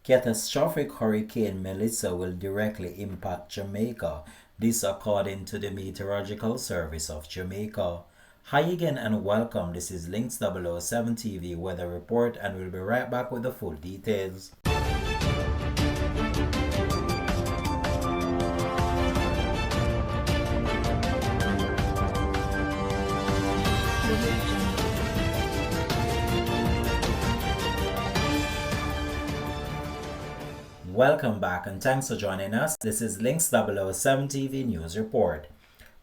Catastrophic Hurricane Melissa will directly impact Jamaica, this according to the Meteorological Service of Jamaica. Hi again and welcome, this is Links 007 TV Weather Report and we'll be right back with the full details. Welcome back and thanks for joining us. This is Links 007 TV News Report.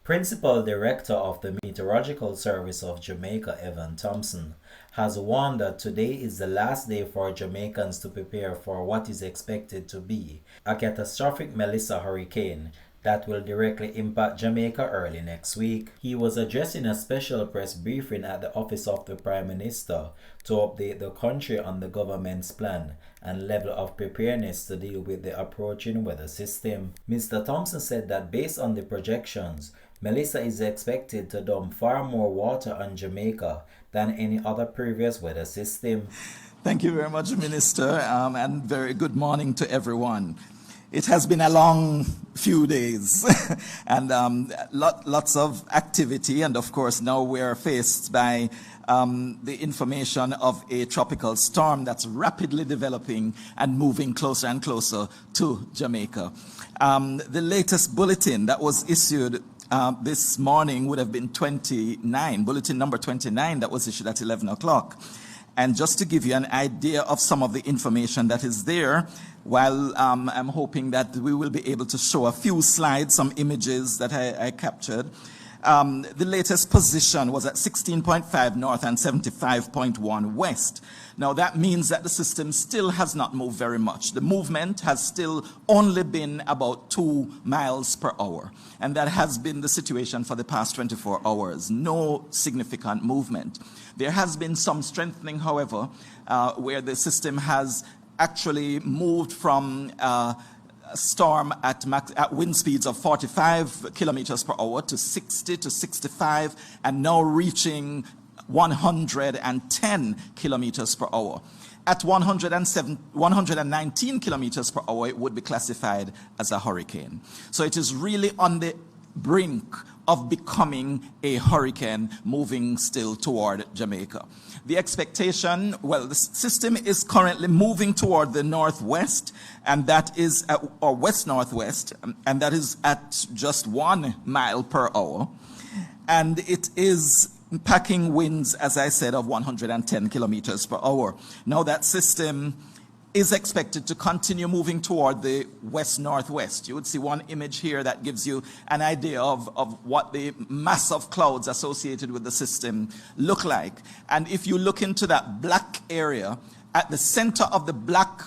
Principal Director of the Meteorological Service of Jamaica, Evan Thompson, has warned that today is the last day for Jamaicans to prepare for what is expected to be a catastrophic Melissa hurricane that will directly impact Jamaica early next week. He was addressing a special press briefing at the office of the Prime Minister to update the country on the government's plan and level of preparedness to deal with the approaching weather system. Mr. Thompson said that based on the projections, Melissa is expected to dump far more water on Jamaica than any other previous weather system. Thank you very much, Minister, and very good morning to everyone. It has been a long few days and lots of activity, and of course now we're faced by the information of a tropical storm that's rapidly developing and moving closer and closer to Jamaica. The latest bulletin that was issued this morning would have been bulletin number 29 that was issued at 11 o'clock. And just to give you an idea of some of the information that is there, while I'm hoping that we will be able to show a few slides, some images that I captured. The latest position was at 16.5 north and 75.1 west. Now that means that the system still has not moved very much. The movement has still only been about 2 miles per hour. And that has been the situation for the past 24 hours. No significant movement. There has been some strengthening, however, where the system has actually moved from a storm at wind speeds of 45 kilometers per hour to 60 to 65 and now reaching 110 kilometers per hour. At 119 kilometers per hour, it would be classified as a hurricane. So it is really on the brink of becoming a hurricane moving still toward Jamaica. The expectation, well, the system is currently moving toward the northwest, and that is or west-northwest, and that is at just 1 mile per hour. And it is packing winds, as I said, of 110 kilometers per hour. Now that system is expected to continue moving toward the west-northwest. You would see one image here that gives you an idea of what the mass of clouds associated with the system look like. And if you look into that black area, at the center of the black,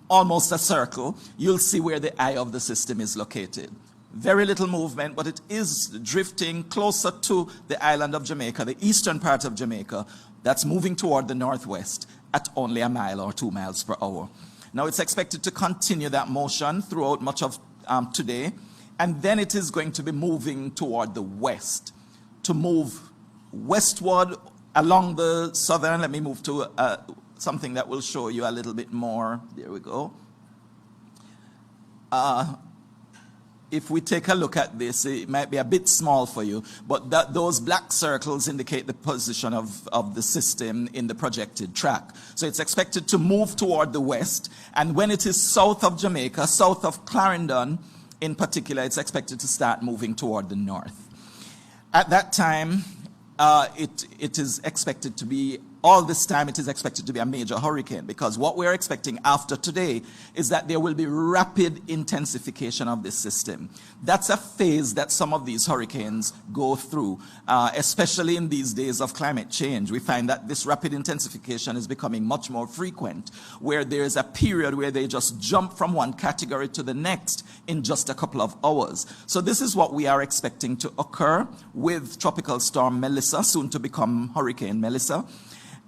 almost a circle, you'll see where the eye of the system is located. Very little movement, but it is drifting closer to the island of Jamaica, the eastern part of Jamaica, that's moving toward the northwest at only 1 mile or 2 miles per hour. Now it's expected to continue that motion throughout much of today, and then it is going to be moving toward the west. To move westward along the southern, let me move to something that will show you a little bit more. There we go. If we take a look at this, it might be a bit small for you, but those black circles indicate the position of the system in the projected track. So it's expected to move toward the west, and when it is south of Jamaica, south of Clarendon in particular, it's expected to start moving toward the north. At that time, it is expected to be all this time it is expected to be a major hurricane, because what we're expecting after today is that there will be rapid intensification of this system. That's a phase that some of these hurricanes go through, especially in these days of climate change. We find that this rapid intensification is becoming much more frequent, where there is a period where they just jump from one category to the next in just a couple of hours. So this is what we are expecting to occur with Tropical Storm Melissa, soon to become Hurricane Melissa.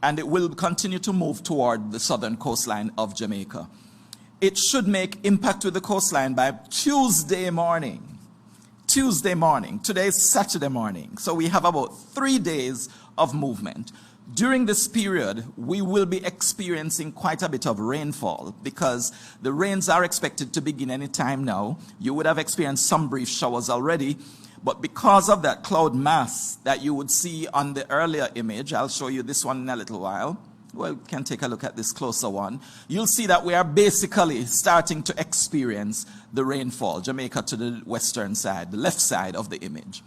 And it will continue to move toward the southern coastline of Jamaica. It should make impact with the coastline by Tuesday morning. Today is Saturday morning. So we have about 3 days of movement. During this period, we will be experiencing quite a bit of rainfall because the rains are expected to begin any time now. You would have experienced some brief showers already, but because of that cloud mass that you would see on the earlier image, I'll show you this one in a little while. Well, we can take a look at this closer one. You'll see that we are basically starting to experience the rainfall, Jamaica to the western side, the left side of the image.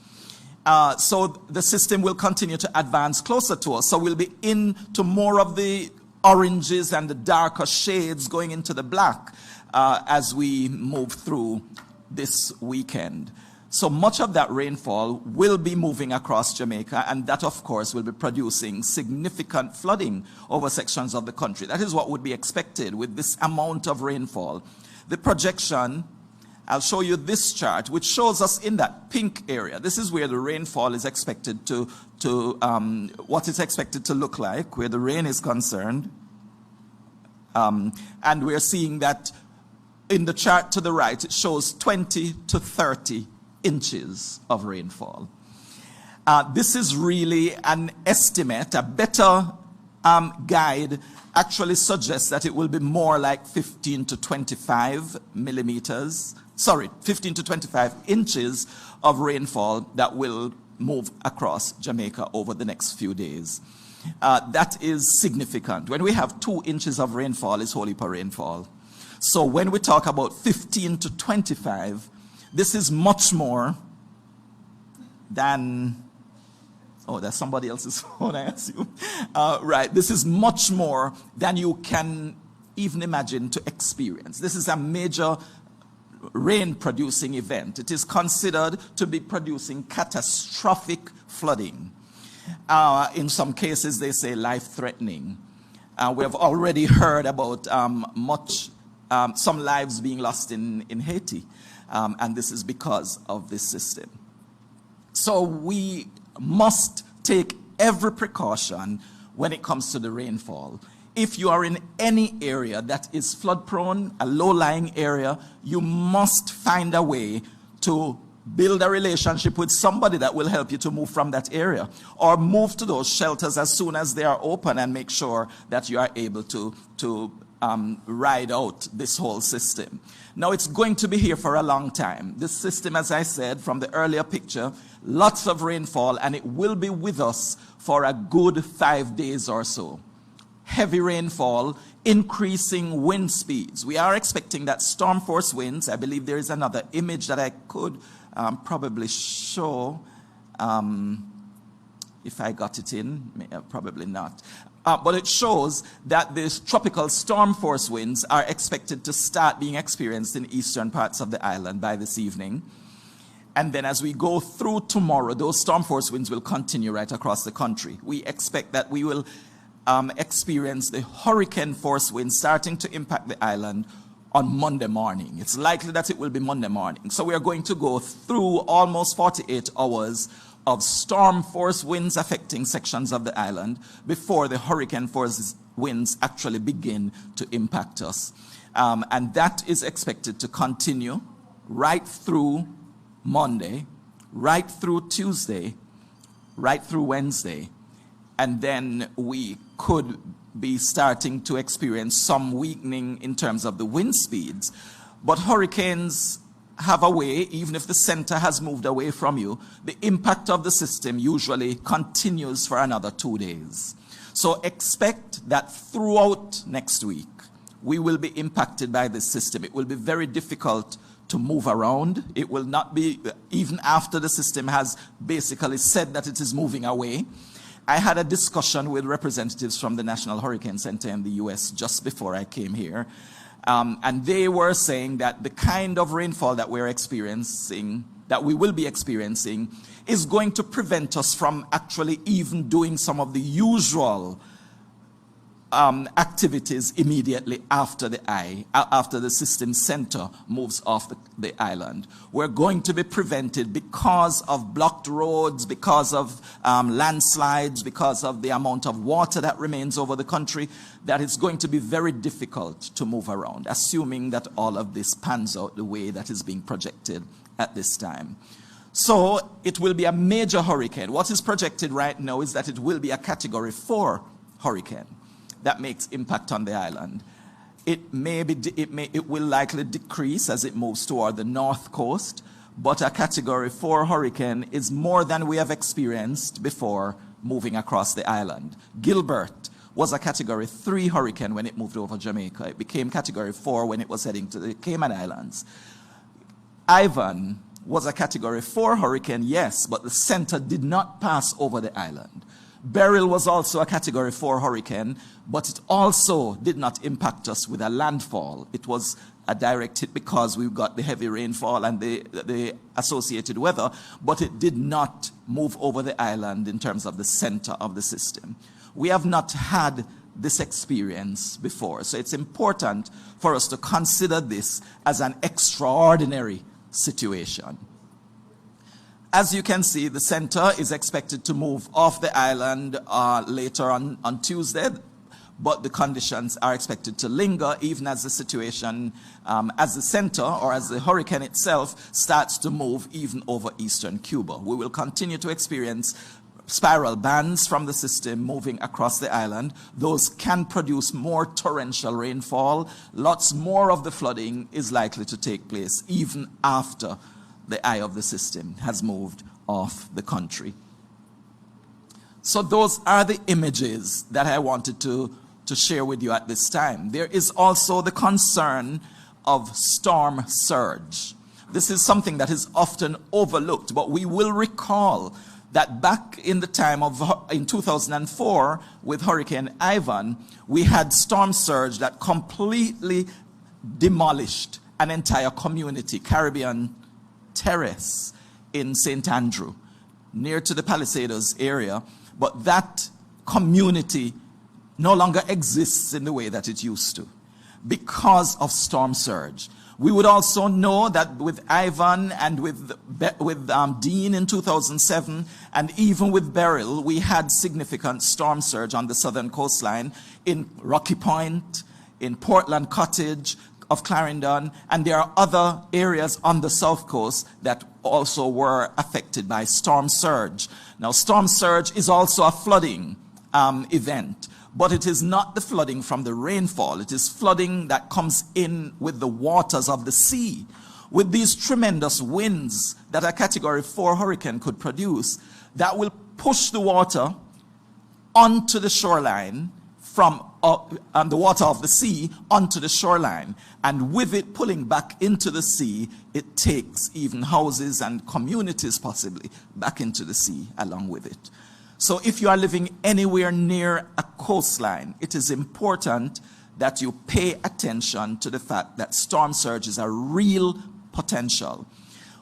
So the system will continue to advance closer to us. So we'll be into more of the oranges and the darker shades going into the black as we move through this weekend. So much of that rainfall will be moving across Jamaica, and that, of course, will be producing significant flooding over sections of the country. That is what would be expected with this amount of rainfall. The projection, I'll show you this chart, which shows us in that pink area. This is where the rainfall is expected what it's expected to look like, where the rain is concerned. And we're seeing that in the chart to the right, it shows 20 to 30 inches of rainfall. This is really an estimate. A better guide actually suggests that it will be more like 15 to 25 millimeters. Sorry, 15 to 25 inches of rainfall that will move across Jamaica over the next few days. That is significant. When we have 2 inches of rainfall, it's whole heap of rainfall. So when we talk about 15 to 25, this is much more than, oh, that's somebody else's phone, I assume. Right, this is much more than you can even imagine to experience. This is a major rain-producing event. It is considered to be producing catastrophic flooding. In some cases, they say life-threatening. We have already heard about some lives being lost in Haiti, and this is because of this system. So we must take every precaution when it comes to the rainfall. If you are in any area that is flood prone, a low-lying area, you must find a way to build a relationship with somebody that will help you to move from that area, or move to those shelters as soon as they are open and make sure that you are able to ride out this whole system. Now, it's going to be here for a long time. This system, as I said from the earlier picture, lots of rainfall, and it will be with us for a good 5 days or so. Heavy rainfall, increasing wind speeds. We are expecting that storm force winds. I believe there is another image that I could probably show. If I got it in, probably not. But it shows that these tropical storm force winds are expected to start being experienced in eastern parts of the island by this evening. And then as we go through tomorrow, those storm force winds will continue right across the country. We expect that we will experience the hurricane force winds starting to impact the island on Monday morning. It's likely that it will be Monday morning. So we are going to go through almost 48 hours of storm force winds affecting sections of the island before the hurricane force winds actually begin to impact us. And that is expected to continue right through Monday, right through Tuesday, right through Wednesday. And then we could be starting to experience some weakening in terms of the wind speeds. But hurricanes have a way, even if the center has moved away from you, the impact of the system usually continues for another 2 days. So expect that throughout next week, we will be impacted by this system. It will be very difficult to move around. It will not be, even after the system has basically said that it is moving away. I had a discussion with representatives from the National Hurricane Center in the US just before I came here. And they were saying that the kind of rainfall that we're experiencing, that we will be experiencing, is going to prevent us from actually even doing some of the usual activities immediately after the system center moves off the island. We're going to be prevented because of blocked roads, because of landslides, because of the amount of water that remains over the country, that it's going to be very difficult to move around, assuming that all of this pans out the way that is being projected at this time. So it will be a major hurricane. What is projected right now is that it will be a Category 4 hurricane that makes impact on the island. It will likely decrease as it moves toward the north coast, but a Category 4 hurricane is more than we have experienced before moving across the island. Gilbert was a Category 3 hurricane when it moved over Jamaica. It became Category 4 when it was heading to the Cayman Islands. Ivan was a Category 4 hurricane, yes, but the center did not pass over the island. Beryl was also a Category 4 hurricane, but it also did not impact us with a landfall. It was a direct hit because we've got the heavy rainfall and the associated weather, but it did not move over the island in terms of the center of the system. We have not had this experience before, so it's important for us to consider this as an extraordinary situation. As you can see, the center is expected to move off the island later on Tuesday, but the conditions are expected to linger even as the situation, as the center or as the hurricane itself starts to move even over eastern Cuba. We will continue to experience spiral bands from the system moving across the island. Those can produce more torrential rainfall. Lots more of the flooding is likely to take place even after the eye of the system has moved off the country. So those are the images that I wanted to share with you at this time. There is also the concern of storm surge. This is something that is often overlooked, but we will recall that back in the time in 2004 with Hurricane Ivan, we had storm surge that completely demolished an entire community, Caribbean Terrace in St. Andrew, near to the Palisados area, but that community no longer exists in the way that it used to because of storm surge. We would also know that with Ivan and with Dean in 2007, and even with Beryl, we had significant storm surge on the southern coastline in Rocky Point, in Portland Cottage of Clarendon, and there are other areas on the south coast that also were affected by storm surge. Now, storm surge is also a flooding event, but it is not the flooding from the rainfall. It is flooding that comes in with the waters of the sea. With these tremendous winds that a Category 4 hurricane could produce, that will push the water onto the shoreline from the water of the sea onto the shoreline. And with it pulling back into the sea, it takes even houses and communities possibly back into the sea along with it. So if you are living anywhere near a coastline, it is important that you pay attention to the fact that storm surge is a real potential.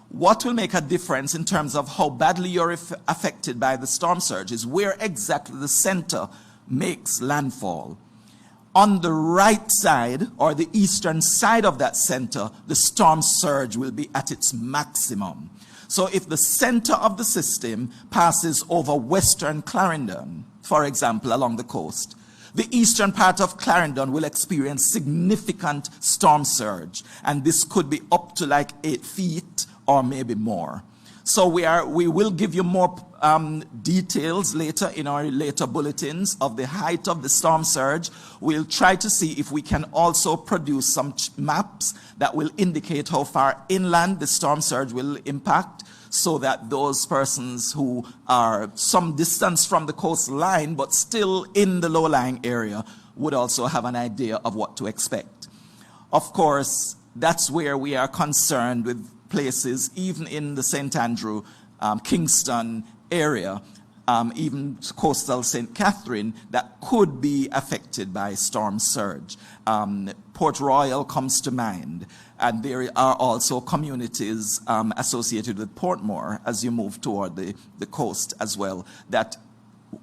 What will make a difference in terms of how badly you're affected by the storm surge is where exactly the center makes landfall. On the right side, or the eastern side of that center, the storm surge will be at its maximum. So if the center of the system passes over western Clarendon, for example, along the coast, the eastern part of Clarendon will experience significant storm surge, and this could be up to like 8 feet or maybe more. So we will give you more details later in our later bulletins of the height of the storm surge. We'll try to see if we can also produce some maps that will indicate how far inland the storm surge will impact, so that those persons who are some distance from the coastline but still in the low-lying area would also have an idea of what to expect. Of course, that's where we are concerned with places, even in the St. Andrew, Kingston area, even coastal St. Catherine, that could be affected by storm surge. Port Royal comes to mind, and there are also communities associated with Portmore as you move toward the coast as well, that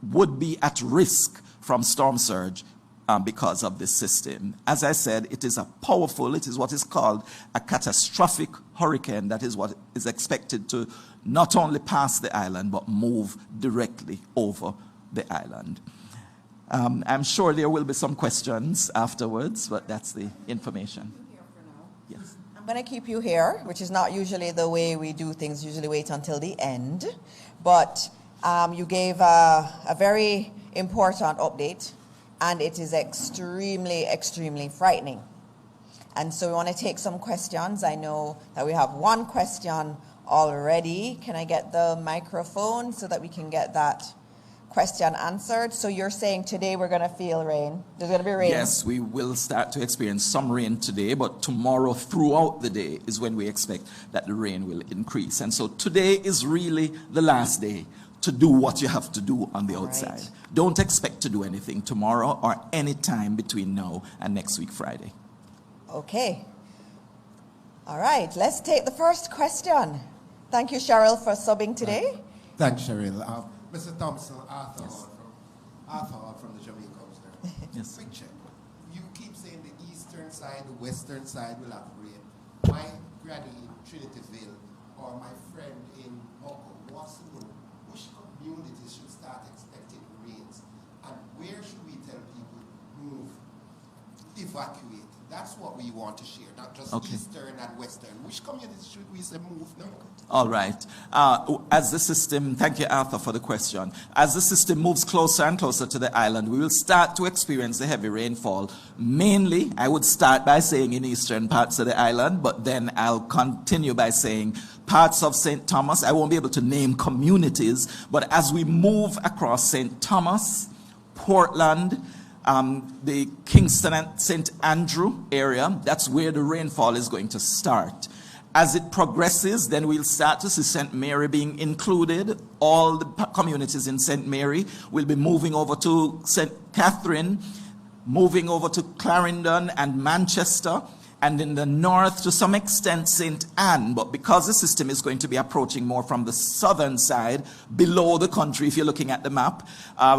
would be at risk from storm surge because of this system. As I said, it is it is what is called a catastrophic hurricane. That is what is expected to not only pass the island, but move directly over the island. I'm sure there will be some questions afterwards, but that's the information. Yes. I'm going to keep you here, which is not usually the way we do things. Usually wait until the end. But you gave a very important update, and it is extremely, extremely frightening. And so we want to take some questions. I know that we have one question already. Can I get the microphone so that we can get that question answered? So you're saying today we're going to feel rain. There's going to be rain. Yes, we will start to experience some rain today, but tomorrow throughout the day is when we expect that the rain will increase. And so today is really the last day to do what you have to do on the outside. Right. Don't expect to do anything tomorrow or any time between now and next week Friday. Okay. All right, let's take the first question. Thank you, Cheryl, for subbing today. Thanks, Cheryl. Mr. Thompson, Arthur from the Jamaica there. Yes. Quick check. You keep saying the eastern side, the western side will have rain. My granny in Trinityville or my friend in Moko wants to know which communities should start expecting rains and where should we tell people move, evacuate. That's what we want to share, not just eastern and western. Which communities should we say move now? All right. As the system, thank you, Arthur, for the question. As the system moves closer and closer to the island, we will start to experience the heavy rainfall. Mainly, I would start by saying in eastern parts of the island, but then I'll continue by saying parts of St. Thomas. I won't be able to name communities, but as we move across St. Thomas, Portland, the Kingston and St. Andrew area, that's where the rainfall is going to start. As it progresses, then we'll start to see St. Mary being included. All the communities in St. Mary will be moving over to St. Catherine, moving over to Clarendon and Manchester, and in the north to some extent St. Anne. But because the system is going to be approaching more from the southern side, below the country, if you're looking at the map,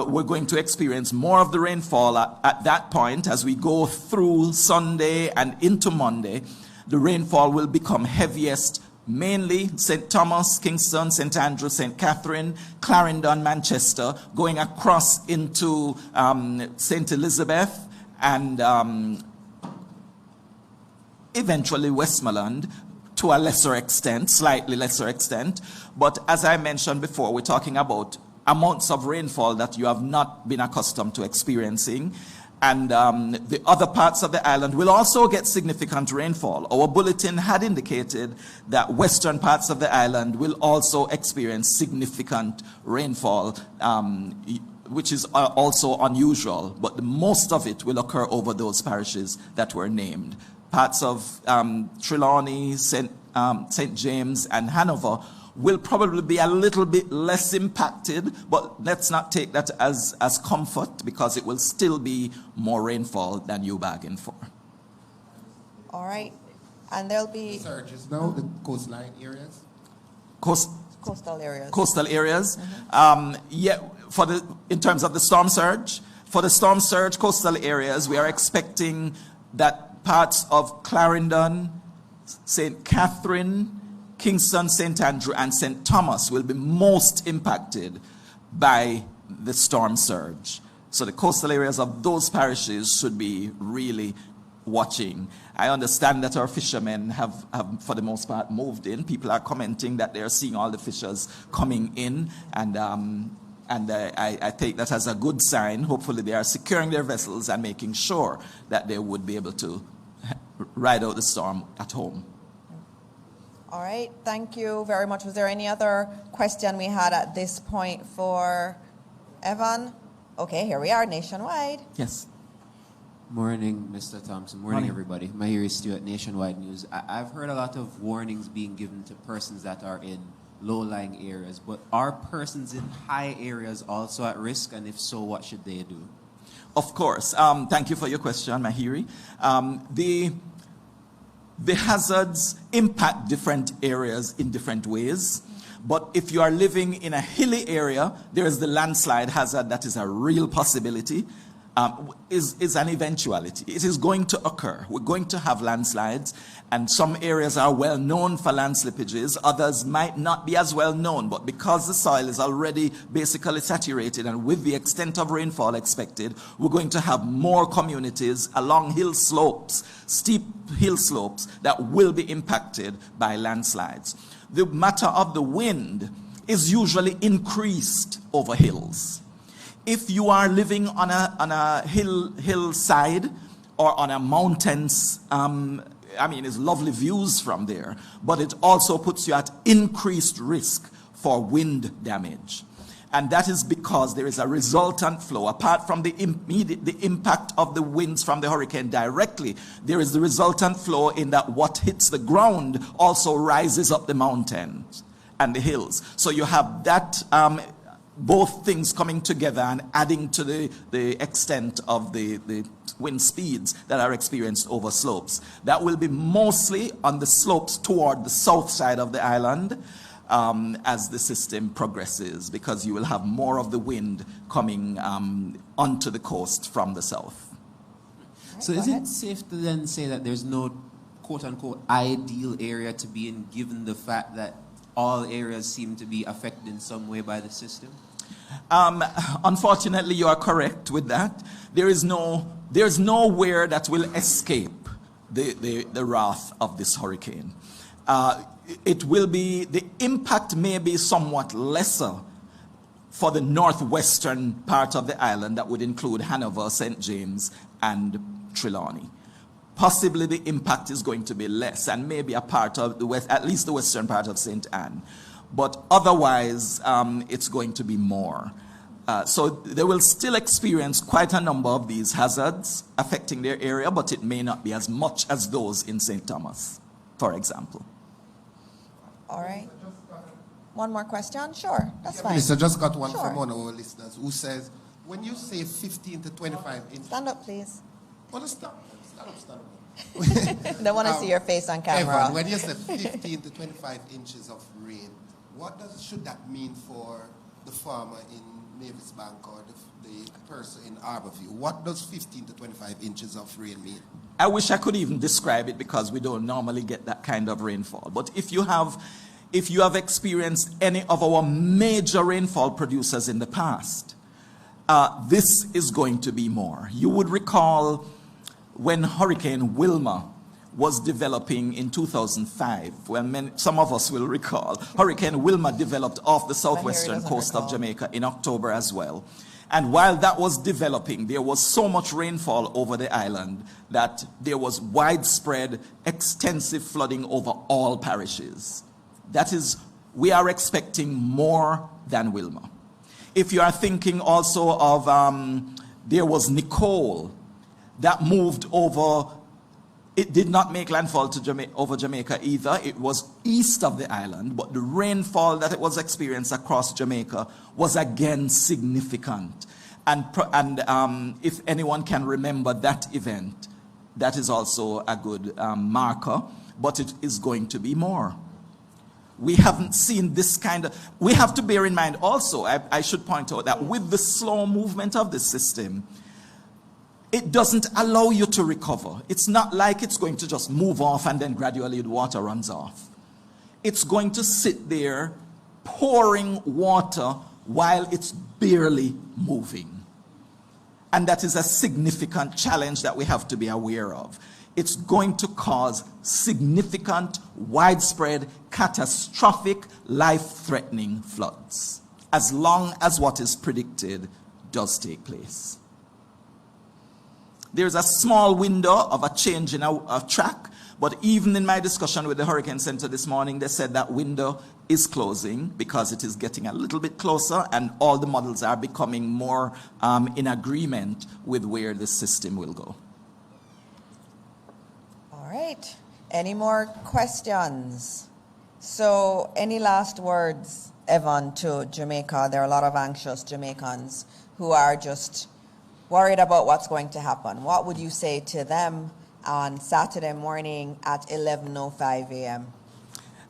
we're going to experience more of the rainfall at that point. As we go through Sunday and into Monday, the rainfall will become heaviest mainly St. Thomas, Kingston, St. Andrew, St. Catherine, Clarendon, Manchester, going across into St. Elizabeth and eventually Westmoreland to a lesser extent, slightly lesser extent. But as I mentioned before, we're talking about amounts of rainfall that you have not been accustomed to experiencing. And the other parts of the island will also get significant rainfall. Our bulletin had indicated that western parts of the island will also experience significant rainfall, which is also unusual, but most of it will occur over those parishes that were named. Parts of Trelawney, St. James, and Hanover will probably be a little bit less impacted, but let's not take that as comfort, because it will still be more rainfall than you bargained for. All right. And there'll be surges now, the coastline areas? coastal areas. Coastal areas. Mm-hmm. Yeah, in terms of the storm surge, for the storm surge coastal areas, we are expecting that parts of Clarendon, St. Catherine, Kingston, St. Andrew, and St. Thomas will be most impacted by the storm surge. So the coastal areas of those parishes should be really watching. I understand that our fishermen have for the most part moved in. People are commenting that they are seeing all the fishers coming in, and I take that as a good sign. Hopefully they are securing their vessels and making sure that they would be able to ride out the storm at home. All right, thank you very much. Was there any other question we had at this point for Evan? Okay, here we are, nationwide. Yes. Morning, Mr. Thompson. Morning, everybody. Mahiri Stewart, Nationwide News. I've heard a lot of warnings being given to persons that are in low-lying areas, but are persons in high areas also at risk? And if so, what should they do? Of course. Thank you for your question, Mahiri. The hazards impact different areas in different ways. But if you are living in a hilly area, there is the landslide hazard that is a real possibility. is an eventuality. It is going to occur. We're going to have landslides, and some areas are well known for land slippages. Others might not be as well known, but because the soil is already basically saturated and with the extent of rainfall expected, we're going to have more communities along hill slopes, steep hill slopes, that will be impacted by landslides. The matter of the wind is usually increased over hills. If you are living on a hillside or on a mountains, it's lovely views from there, but it also puts you at increased risk for wind damage. And that is because there is a resultant flow. Apart from the impact of the winds from the hurricane directly, there is the resultant flow in that what hits the ground also rises up the mountains and the hills. So you have that both things coming together and adding to the extent of the wind speeds that are experienced over slopes. That will be mostly on the slopes toward the south side of the island as the system progresses, because you will have more of the wind coming onto the coast from the south. Right, so is it safe to then say that there's no quote-unquote ideal area to be in, given the fact that all areas seem to be affected in some way by the system? Unfortunately, you are correct with that. There's nowhere that will escape the wrath of this hurricane. The impact may be somewhat lesser for the northwestern part of the island, that would include Hanover, St. James, and Trelawney. Possibly the impact is going to be less, and maybe a part of the west, at least the western part of St. Anne. But otherwise, it's going to be more. So they will still experience quite a number of these hazards affecting their area, but it may not be as much as those in St. Thomas, for example. All right. One more question? Sure, that's fine. Minister, just got one Sure. from one of our listeners who says, when you say 15 to 25 inches... Stand up, please. Well, stand up. They want to see your face on camera. Evan, when you say 15 to 25 inches of rain, should that mean for the farmer in Mavis Bank or the person in Arborview? What does 15 to 25 inches of rain mean? I wish I could even describe it, because we don't normally get that kind of rainfall. But if you have experienced any of our major rainfall producers in the past, this is going to be more. You would recall when Hurricane Wilma was developing in 2005, when some of us will recall, Hurricane Wilma developed off the southwestern coast of Jamaica in October as well. And while that was developing, there was so much rainfall over the island that there was widespread, extensive flooding over all parishes. That is, we are expecting more than Wilma. If you are thinking also of, there was Nicole that moved over. It did not make landfall to over Jamaica either. It was east of the island, but the rainfall that it was experienced across Jamaica was again significant. And if anyone can remember that event, that is also a good marker, but it is going to be more. We haven't seen this kind of... We have to bear in mind also, I should point out that with the slow movement of the system, it doesn't allow you to recover. It's not like it's going to just move off and then gradually the water runs off. It's going to sit there pouring water while it's barely moving. And that is a significant challenge that we have to be aware of. It's going to cause significant, widespread, catastrophic, life-threatening floods, as long as what is predicted does take place. There's a small window of a change in a track, but even in my discussion with the Hurricane Center this morning, they said that window is closing because it is getting a little bit closer, and all the models are becoming more in agreement with where the system will go. All right. Any more questions? So any last words, Evan, to Jamaica? There are a lot of anxious Jamaicans who are just worried about what's going to happen. What would you say to them on Saturday morning at 11:05 a.m.?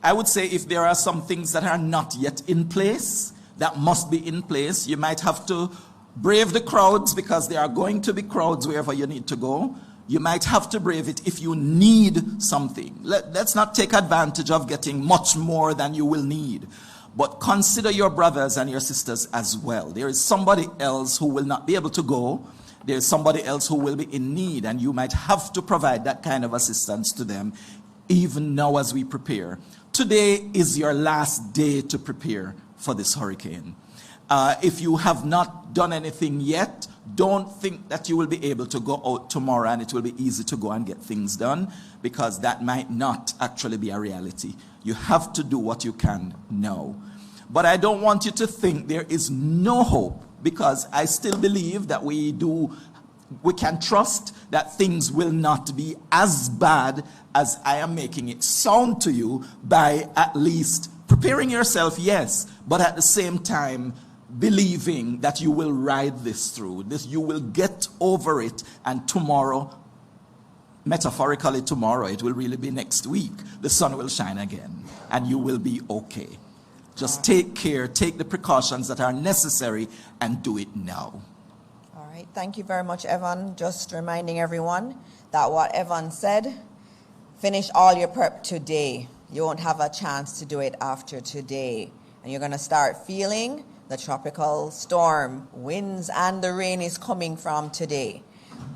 I would say if there are some things that are not yet in place, that must be in place, you might have to Brave the crowds, because there are going to be crowds wherever you need to go. You might have to brave it if you need something. Let's not take advantage of getting much more than you will need. But consider your brothers and your sisters as well. There is somebody else who will not be able to go. There is somebody else who will be in need, and you might have to provide that kind of assistance to them, even now as we prepare. Today is your last day to prepare for this hurricane. If you have not done anything yet, don't think that you will be able to go out tomorrow and it will be easy to go and get things done, because that might not actually be a reality. You have to do what you can now. But I don't want you to think there is no hope, because I still believe that we can trust that things will not be as bad as I am making it sound to you, by at least preparing yourself, yes, but at the same time believing that you will ride this through. You will get over it, and tomorrow, metaphorically tomorrow, it will really be next week, the sun will shine again and you will be okay. Just take care, take the precautions that are necessary, and do it now. All right, thank you very much, Evan. Just reminding everyone that what Evan said, finish all your prep today. You won't have a chance to do it after today. And you're going to start feeling the tropical storm, winds, and the rain is coming from today.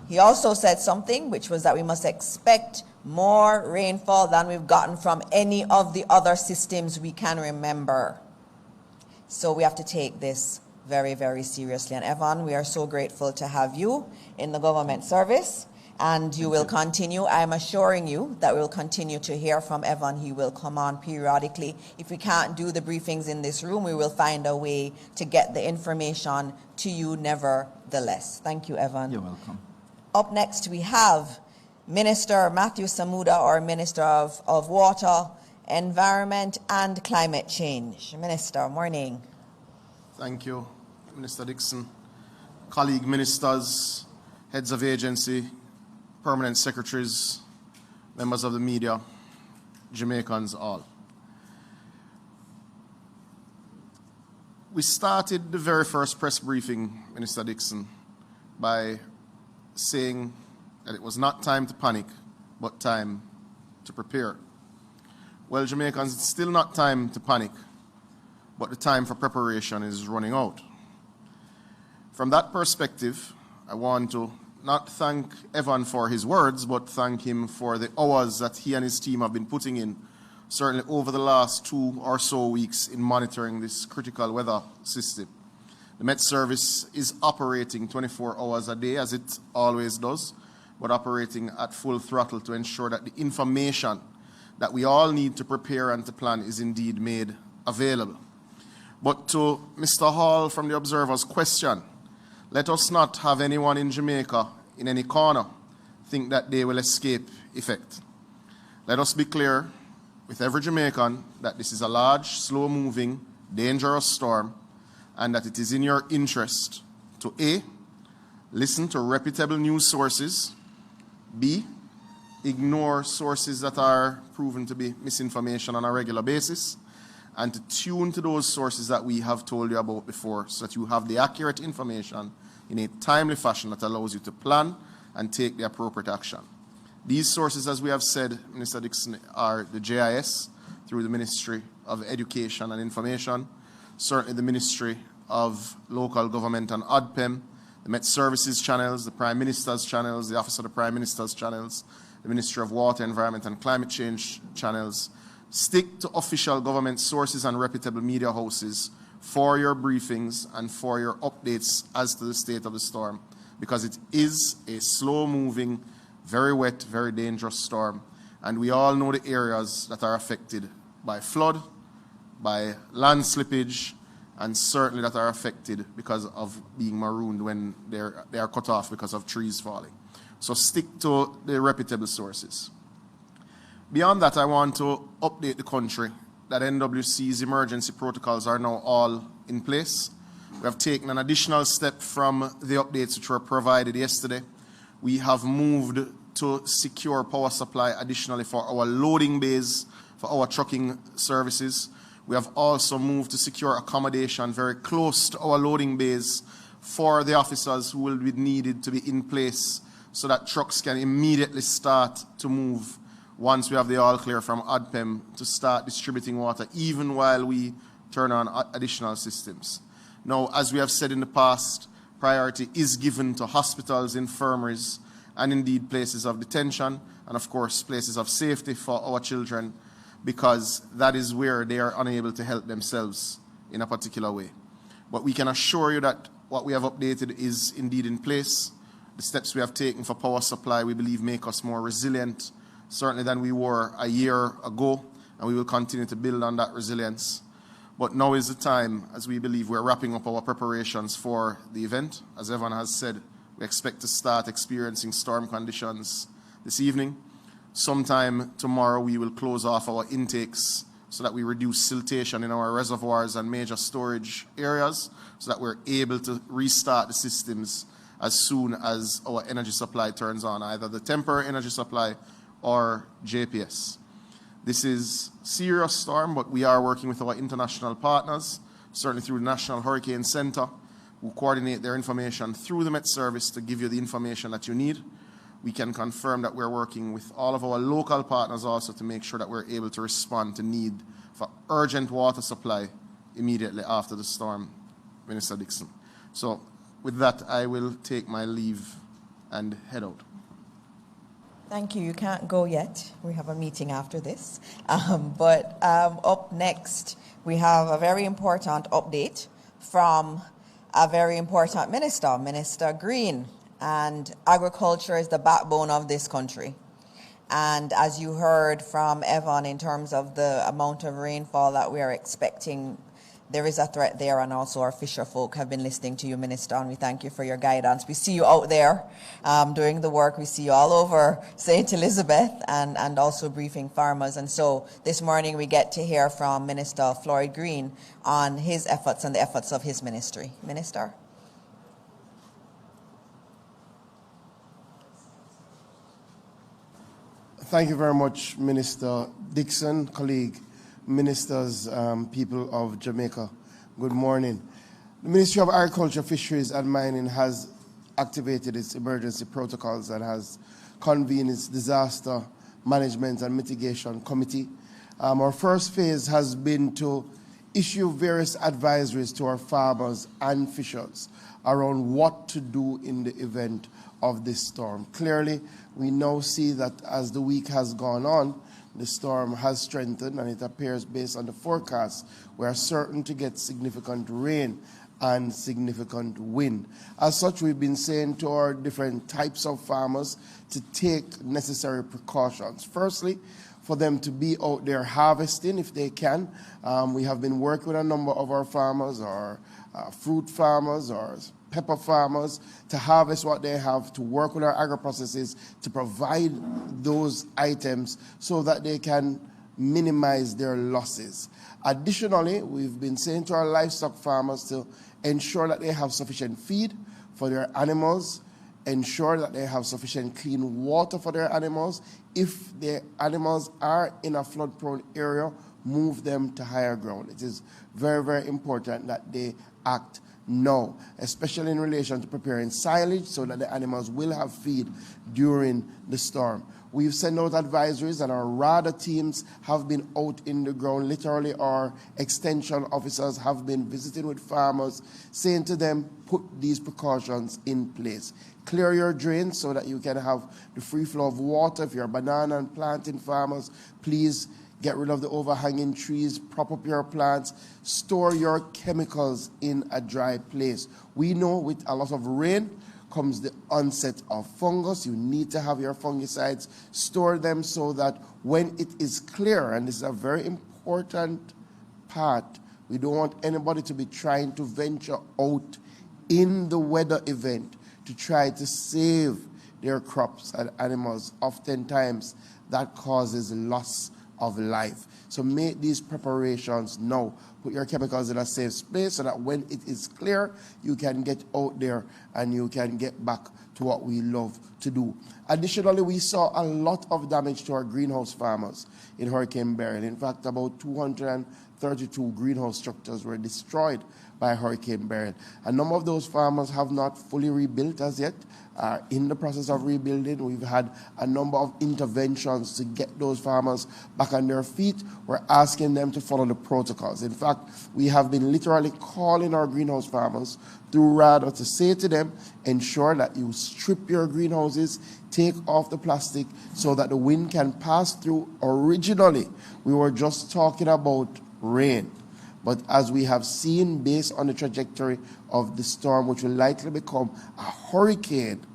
He also said something, which was that we must expect more rainfall than we've gotten from any of the other systems we can remember. So we have to take this very, very seriously. And Evan, we are so grateful to have you in the government service, and you will continue. I'm assuring you that we'll continue to hear from Evan. He will come on periodically. If we can't do the briefings in this room, we will find a way to get the information to you nevertheless. Thank you, Evan. You're welcome. Up next, we have Minister Matthew Samuda, our Minister of Water, Environment and Climate Change. Minister, morning. Thank you, Minister Dixon. Colleague ministers, heads of agency, permanent secretaries, members of the media, Jamaicans all. We started the very first press briefing, Minister Dixon, by saying that it was not time to panic, but time to prepare. Well, Jamaicans, it's still not time to panic, but the time for preparation is running out. From that perspective, I want to not thank Evan for his words, but thank him for the hours that he and his team have been putting in, certainly over the last 2 or so weeks, in monitoring this critical weather system. The Met Service is operating 24 hours a day, as it always does, but operating at full throttle to ensure that the information that we all need to prepare and to plan is indeed made available. But to Mr. Hall from the Observer's question, let us not have anyone in Jamaica, in any corner, think that they will escape effect. Let us be clear with every Jamaican that this is a large, slow-moving, dangerous storm, and that it is in your interest to A, listen to reputable news sources, B, ignore sources that are proven to be misinformation on a regular basis, and to tune to those sources that we have told you about before, so that you have the accurate information in a timely fashion that allows you to plan and take the appropriate action. These sources, as we have said, Minister Dixon, are the JIS through the Ministry of Education and Information, certainly the Ministry of Local Government and ODPEM, the Met Services channels, the Prime Minister's channels, the Office of the Prime Minister's channels, the Ministry of Water, Environment and Climate Change channels. Stick to official government sources and reputable media houses for your briefings and for your updates as to the state of the storm, because it is a slow-moving, very wet, very dangerous storm, and we all know the areas that are affected by flood, by land slippage, and certainly that are affected because of being marooned when they are cut off because of trees falling. So stick to the reputable sources. Beyond that, I want to update the country that NWC's emergency protocols are now all in place. We have taken an additional step from the updates which were provided yesterday. We have moved to secure power supply additionally for our loading bays, for our trucking services. We have also moved to secure accommodation very close to our loading bays for the officers who will be needed to be in place so that trucks can immediately start to move once we have the all clear from ODPEM to start distributing water, even while we turn on additional systems. Now, as we have said in the past, priority is given to hospitals, infirmaries, and indeed places of detention, and of course places of safety for our children, because that is where they are unable to help themselves in a particular way. But we can assure you that what we have updated is indeed in place. The steps we have taken for power supply, we believe, make us more resilient, certainly than we were a year ago, and we will continue to build on that resilience. But now is the time, as we believe we're wrapping up our preparations for the event. As Evan has said, we expect to start experiencing storm conditions this evening. Sometime tomorrow, we will close off our intakes so that we reduce siltation in our reservoirs and major storage areas, so that we're able to restart the systems as soon as our energy supply turns on, either the temporary energy supply or JPS. This is a serious storm, but we are working with our international partners, certainly through the National Hurricane Center, who coordinate their information through the Met Service to give you the information that you need. We can confirm that we're working with all of our local partners also to make sure that we're able to respond to need for urgent water supply immediately after the storm, Minister Dixon. So with that, I will take my leave and head out. Thank you. You can't go yet. We have a meeting after this. But up next, we have a very important update from a very important minister, Minister Green. And agriculture is the backbone of this country. And as you heard from Evan in terms of the amount of rainfall that we are expecting, there is a threat there, and also our fisher folk have been listening to you, Minister, and we thank you for your guidance. We see you out there doing the work. We see you all over St. Elizabeth and also briefing farmers. And so this morning we get to hear from Minister Floyd Green on his efforts and the efforts of his ministry. Minister. Thank you very much, Minister Dixon, colleague, ministers, people of Jamaica. Good morning. The Ministry of Agriculture, Fisheries and Mining has activated its emergency protocols and has convened its disaster management and mitigation committee. Our first phase has been to issue various advisories to our farmers and fishers around what to do in the event of this storm. Clearly, we now see that as the week has gone on, the storm has strengthened, and it appears, based on the forecast, we are certain to get significant rain and significant wind. As such, we've been saying to our different types of farmers to take necessary precautions. Firstly, for them to be out there harvesting if they can. We have been working with a number of our farmers, our fruit farmers, our pepper farmers, to harvest what they have, to work with our agro-processes to provide those items so that they can minimize their losses. Additionally, we've been saying to our livestock farmers to ensure that they have sufficient feed for their animals, ensure that they have sufficient clean water for their animals. If the animals are in a flood-prone area, move them to higher ground. It is very, very important that they act now, especially in relation to preparing silage so that the animals will have feed during the storm. We've sent out advisories, and our RADA teams have been out in the ground. Literally, our extension officers have been visiting with farmers, saying to them, put these precautions in place. Clear your drains so that you can have the free flow of water. If you're banana and planting farmers, please get rid of the overhanging trees, prop up your plants, store your chemicals in a dry place. We know with a lot of rain comes the onset of fungus. You need to have your fungicides, store them so that when it is clear, and this is a very important part, we don't want anybody to be trying to venture out in the weather event to try to save their crops and animals. Oftentimes that causes loss of life. So make these preparations now. Put your chemicals in a safe place so that when it is clear, you can get out there and you can get back to what we love to do. Additionally, we saw a lot of damage to our greenhouse farmers in Hurricane Beryl. In fact, about 232 greenhouse structures were destroyed by Hurricane Beryl. A number of those farmers have not fully rebuilt as yet, are in the process of rebuilding. We've had a number of interventions to get those farmers back on their feet. We're asking them to follow the protocols. In fact, we have been literally calling our greenhouse farmers through RADA to say to them, ensure that you strip your greenhouses, take off the plastic so that the wind can pass through. Originally, we were just talking about rain. But as we have seen, based on the trajectory of the storm, which will likely become a hurricane,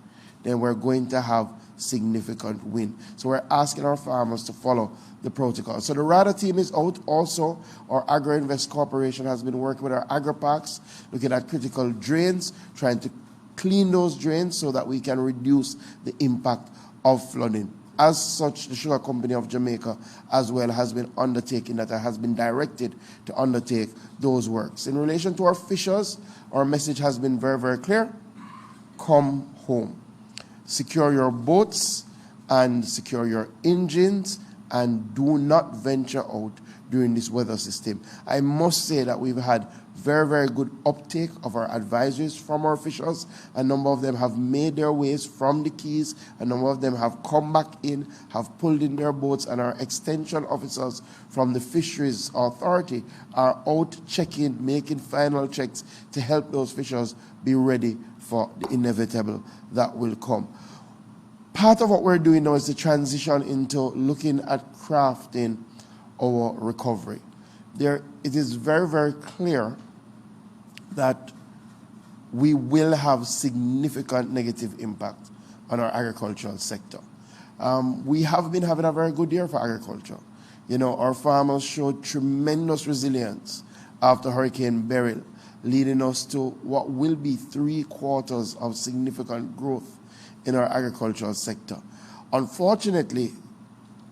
then we're going to have significant wind. So we're asking our farmers to follow the protocol. So the RADA team is out. Also, our Agro-Invest Corporation has been working with our agri-parks, looking at critical drains, trying to clean those drains so that we can reduce the impact of flooding. As such, the Sugar Company of Jamaica as well has been undertaking that, has been directed to undertake those works. In relation to our fishers, our message has been very, very clear. Come home. Secure your boats and secure your engines and do not venture out during this weather system. I must say that we've had very, very good uptake of our advisories from our fishers. A number of them have made their ways from the Keys. A number of them have come back in, have pulled in their boats, and our extension officers from the Fisheries Authority are out checking, making final checks to help those fishers be ready for the inevitable that will come. Part of what we're doing now is the transition into looking at crafting our recovery. It is very, very clear that we will have significant negative impact on our agricultural sector. We have been having a very good year for agriculture. You know, our farmers showed tremendous resilience after Hurricane Beryl, leading us to what will be 3 quarters of significant growth in our agricultural sector. Unfortunately,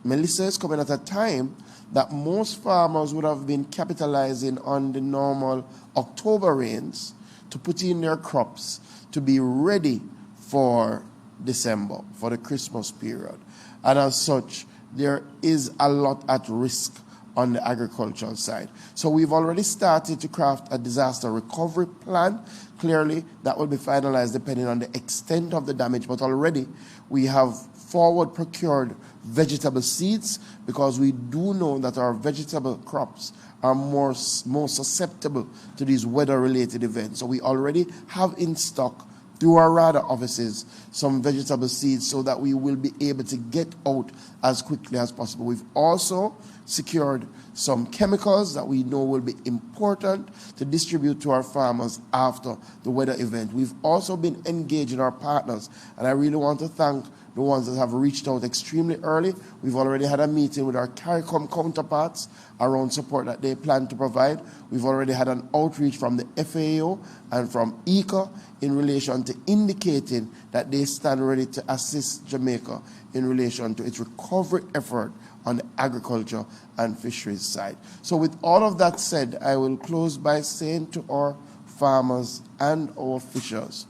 Melissa is coming at a time that most farmers would have been capitalizing on the normal October rains to put in their crops to be ready for December, for the Christmas period. And as such, there is a lot at risk on the agricultural side. So we've already started to craft a disaster recovery plan. Clearly, that will be finalized depending on the extent of the damage, but already we have forward procured vegetable seeds because we do know that our vegetable crops are more susceptible to these weather-related events. So we already have in stock through our RADA offices some vegetable seeds so that we will be able to get out as quickly as possible. We've also secured some chemicals that we know will be important to distribute to our farmers after the weather event. We've also been engaging our partners, and I really want to thank the ones that have reached out extremely early. We've already had a meeting with our CARICOM counterparts around support that they plan to provide. We've already had an outreach from the FAO and from ECA in relation to indicating that they stand ready to assist Jamaica in relation to its recovery effort on the agriculture and fisheries side. So with all of that said, I will close by saying to our farmers and our fishers,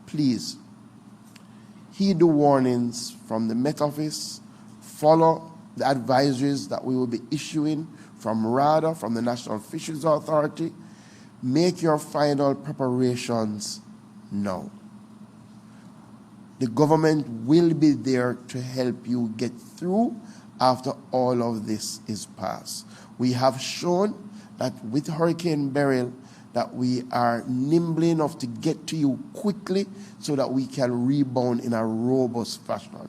please heed the warnings from the Met Office, follow the advisories that we will be issuing from RADA, from the National Fisheries Authority. Make your final preparations now. The government will be there to help you get through after all of this is passed. We have shown that with Hurricane Beryl that we are nimble enough to get to you quickly so that we can rebound in a robust fashion.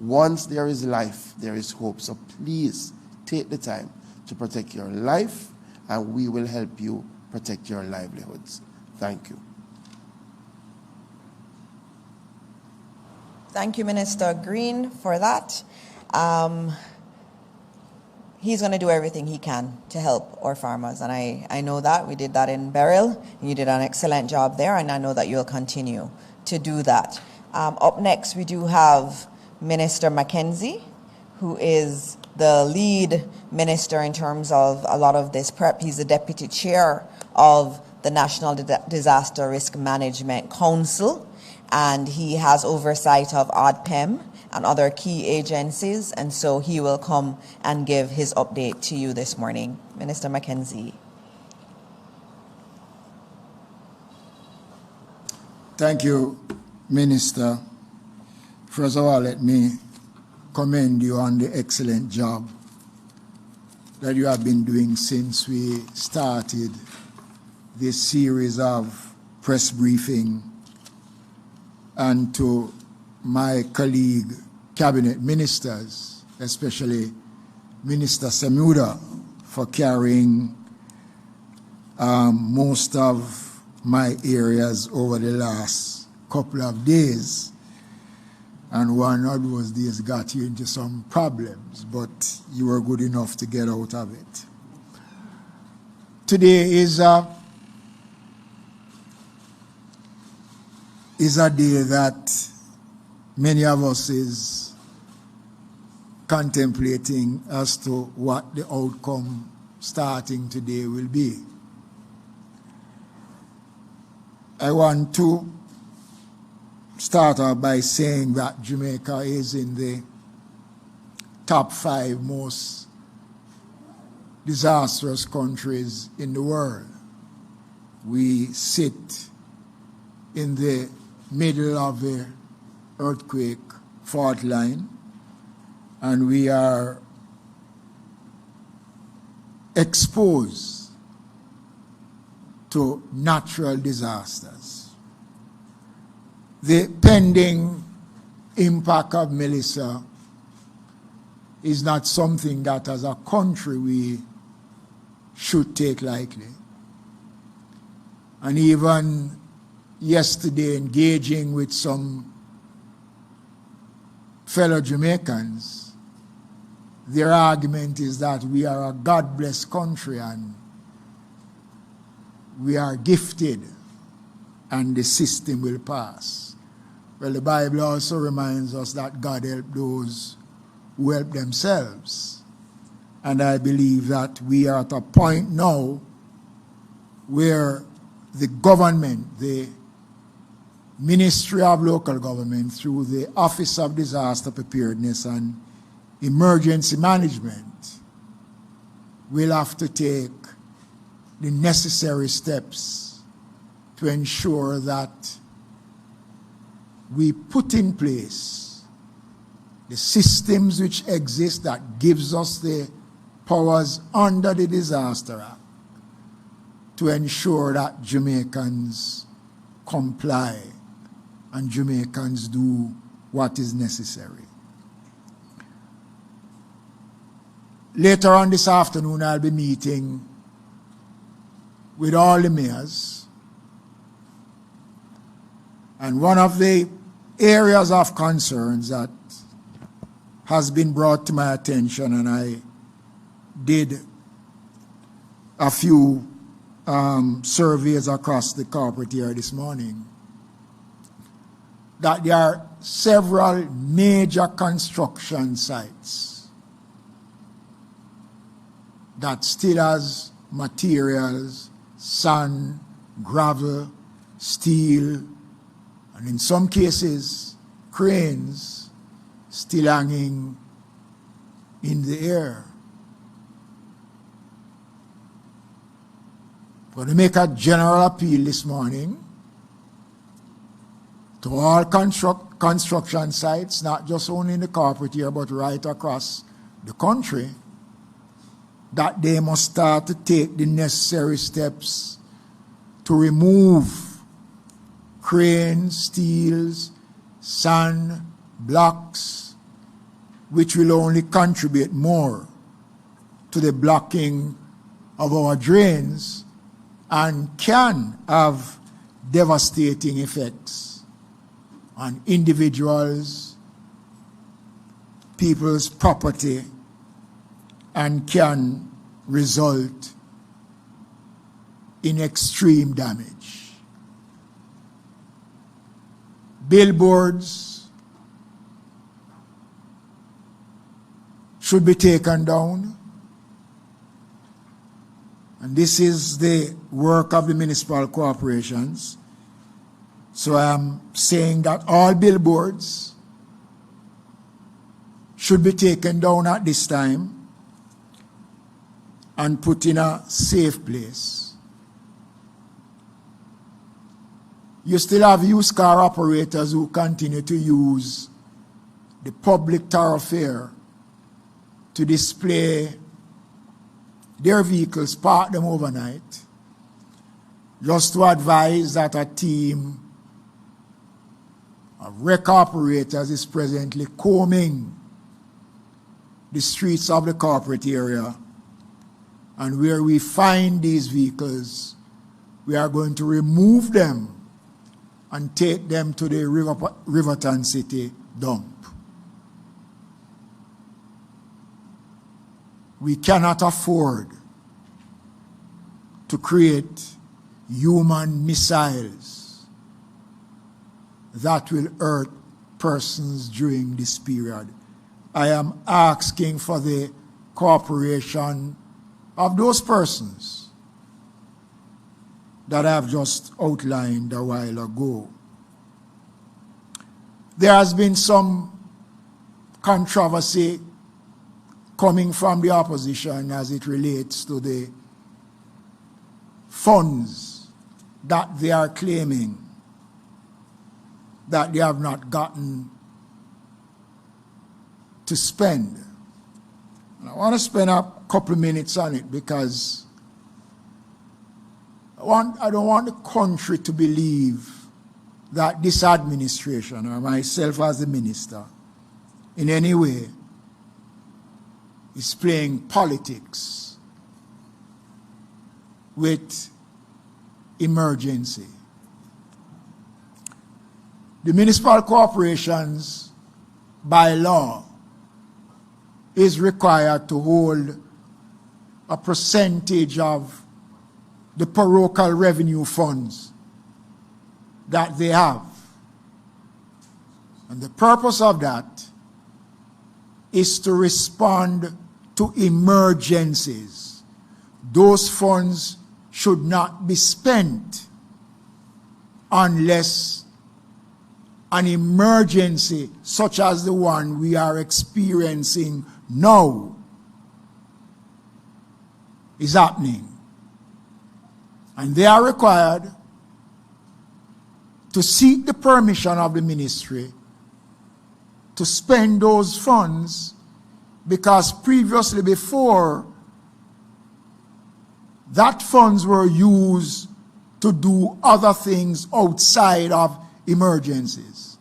Once there is life, there is hope. So please take the time to protect your life, and we will help you protect your livelihoods. Thank you. Thank you, Minister Green, for that. He's going to do everything he can to help our farmers, and I know that. We did that in Beryl. You did an excellent job there, and I know that you'll continue to do that. Up next, we do have Minister Mackenzie, who is the lead minister in terms of a lot of this prep. He's the deputy chair of the National Disaster Risk Management Council. and he has oversight of ODPEM and other key agencies, and so he will come and give his update to you this morning. Minister Mackenzie. Thank you, Minister. First of all, let me commend you on the excellent job that you have been doing since we started this series of press briefing, and to my colleague cabinet ministers, especially Minister Semuda, for carrying most of my areas over the last couple of days. And one of those days got you into some problems, but you were good enough to get out of it. Today is a day that many of us is contemplating as to what the outcome starting today will be. I want to start off by saying that Jamaica is in the top 5 most disastrous countries in the world. We sit in the middle of the earthquake fault line, and we are exposed to natural disasters. The pending impact of Melissa is not something that as a country we should take lightly. And even yesterday, engaging with some fellow Jamaicans, their argument is that we are a God-blessed country and we are gifted and the system will pass. Well, the Bible also reminds us that God helps those who help themselves. And I believe that we are at a point now where the government, the Ministry of Local Government, through the Office of Disaster Preparedness and Emergency Management, will have to take the necessary steps to ensure that we put in place the systems which exist that gives us the powers under the Disaster Act to ensure that Jamaicans comply and Jamaicans do what is necessary. Later on this afternoon, I'll be meeting with all the mayors. And one of the areas of concerns that has been brought to my attention, and I did a few surveys across the corporate here this morning, that there are several major construction sites that still has materials, sand, gravel, steel, and in some cases, cranes still hanging in the air. I'm going to make a general appeal this morning to all construction sites, not just only in the corporate here, but right across the country, that they must start to take the necessary steps to remove cranes, steels, sand, blocks, which will only contribute more to the blocking of our drains and can have devastating effects on individuals, people's property, and can result in extreme damage. Billboards should be taken down. And this is the work of the municipal corporations. So I am saying that all billboards should be taken down at this time and put in a safe place. You still have used car operators who continue to use the public thoroughfare to display their vehicles, park them overnight, just to advise that a team of wreck operators is presently combing the streets of the corporate area, and where we find these vehicles, we are going to remove them and take them to the Riverton City dump. We cannot afford to create human missiles that will hurt persons during this period. I am asking for the cooperation of those persons that I have just outlined a while ago. There has been some controversy coming from the opposition as it relates to the funds that they are claiming that they have not gotten to spend. And I want to spend a couple of minutes on it because I don't want the country to believe that this administration or myself as the minister in any way is playing politics with emergency. The municipal corporations, by law, is required to hold a percentage of the parochial revenue funds that they have. And the purpose of that is to respond to emergencies. Those funds should not be spent unless an emergency such as the one we are experiencing now is happening. And they are required to seek the permission of the ministry to spend those funds, because previously, before, that funds were used to do other things outside of emergencies.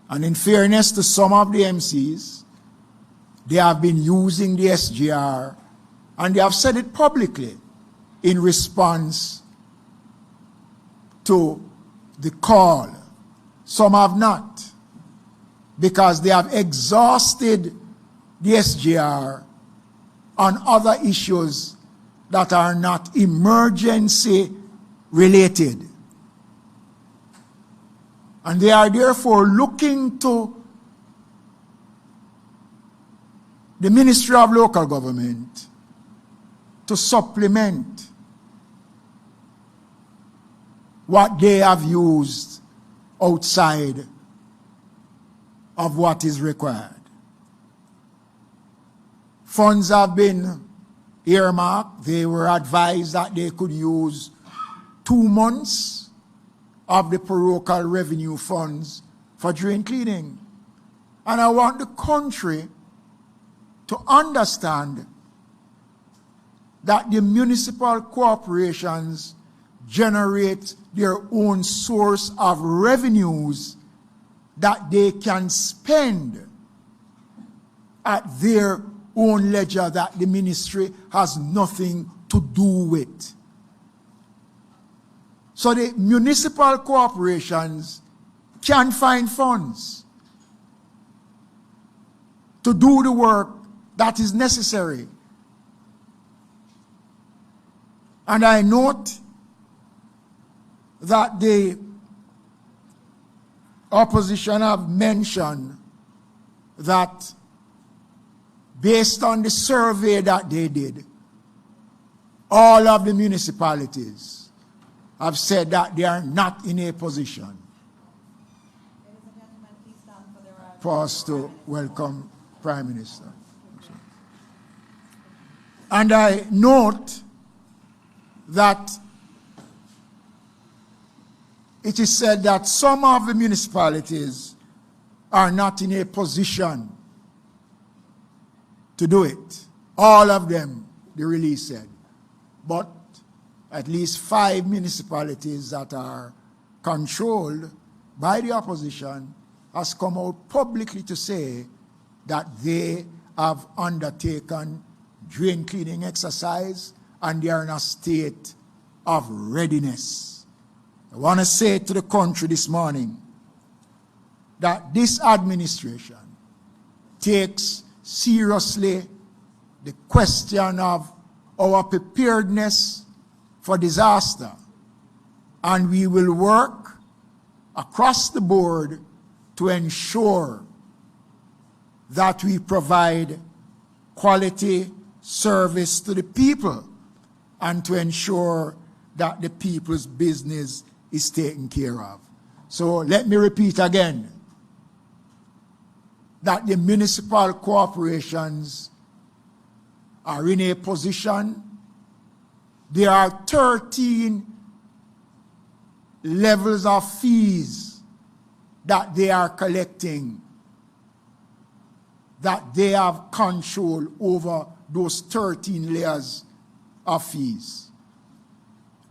And in fairness to some of the MCs, they have been using the SGR, and they have said it publicly in response to the call. Some have not, because they have exhausted the SGR on other issues that are not emergency related. And they are therefore looking to the Ministry of Local Government to supplement what they have used outside of what is required. Funds have been earmarked. They were advised that they could use 2 months of the parochial revenue funds for drain cleaning. And I want the country to understand that the municipal corporations generate their own source of revenues that they can spend at their own ledger, that the ministry has nothing to do with. So the municipal corporations can find funds to do the work that is necessary. And I note that the opposition have mentioned that based on the survey that they did, all of the municipalities have said that they are not in a position for us to welcome Prime Minister. And I note that it is said that some of the municipalities are not in a position to do it. All of them, the release said. But at least 5 municipalities that are controlled by the opposition has come out publicly to say that they have undertaken drain cleaning exercise and they are in a state of readiness. I want to say to the country this morning that this administration takes seriously the question of our preparedness for disaster, and we will work across the board to ensure that we provide quality service to the people and to ensure that the people's business is taken care of. So let me repeat again that the municipal corporations are in a position. There are 13 levels of fees that they are collecting, that they have control over those 13 layers of fees.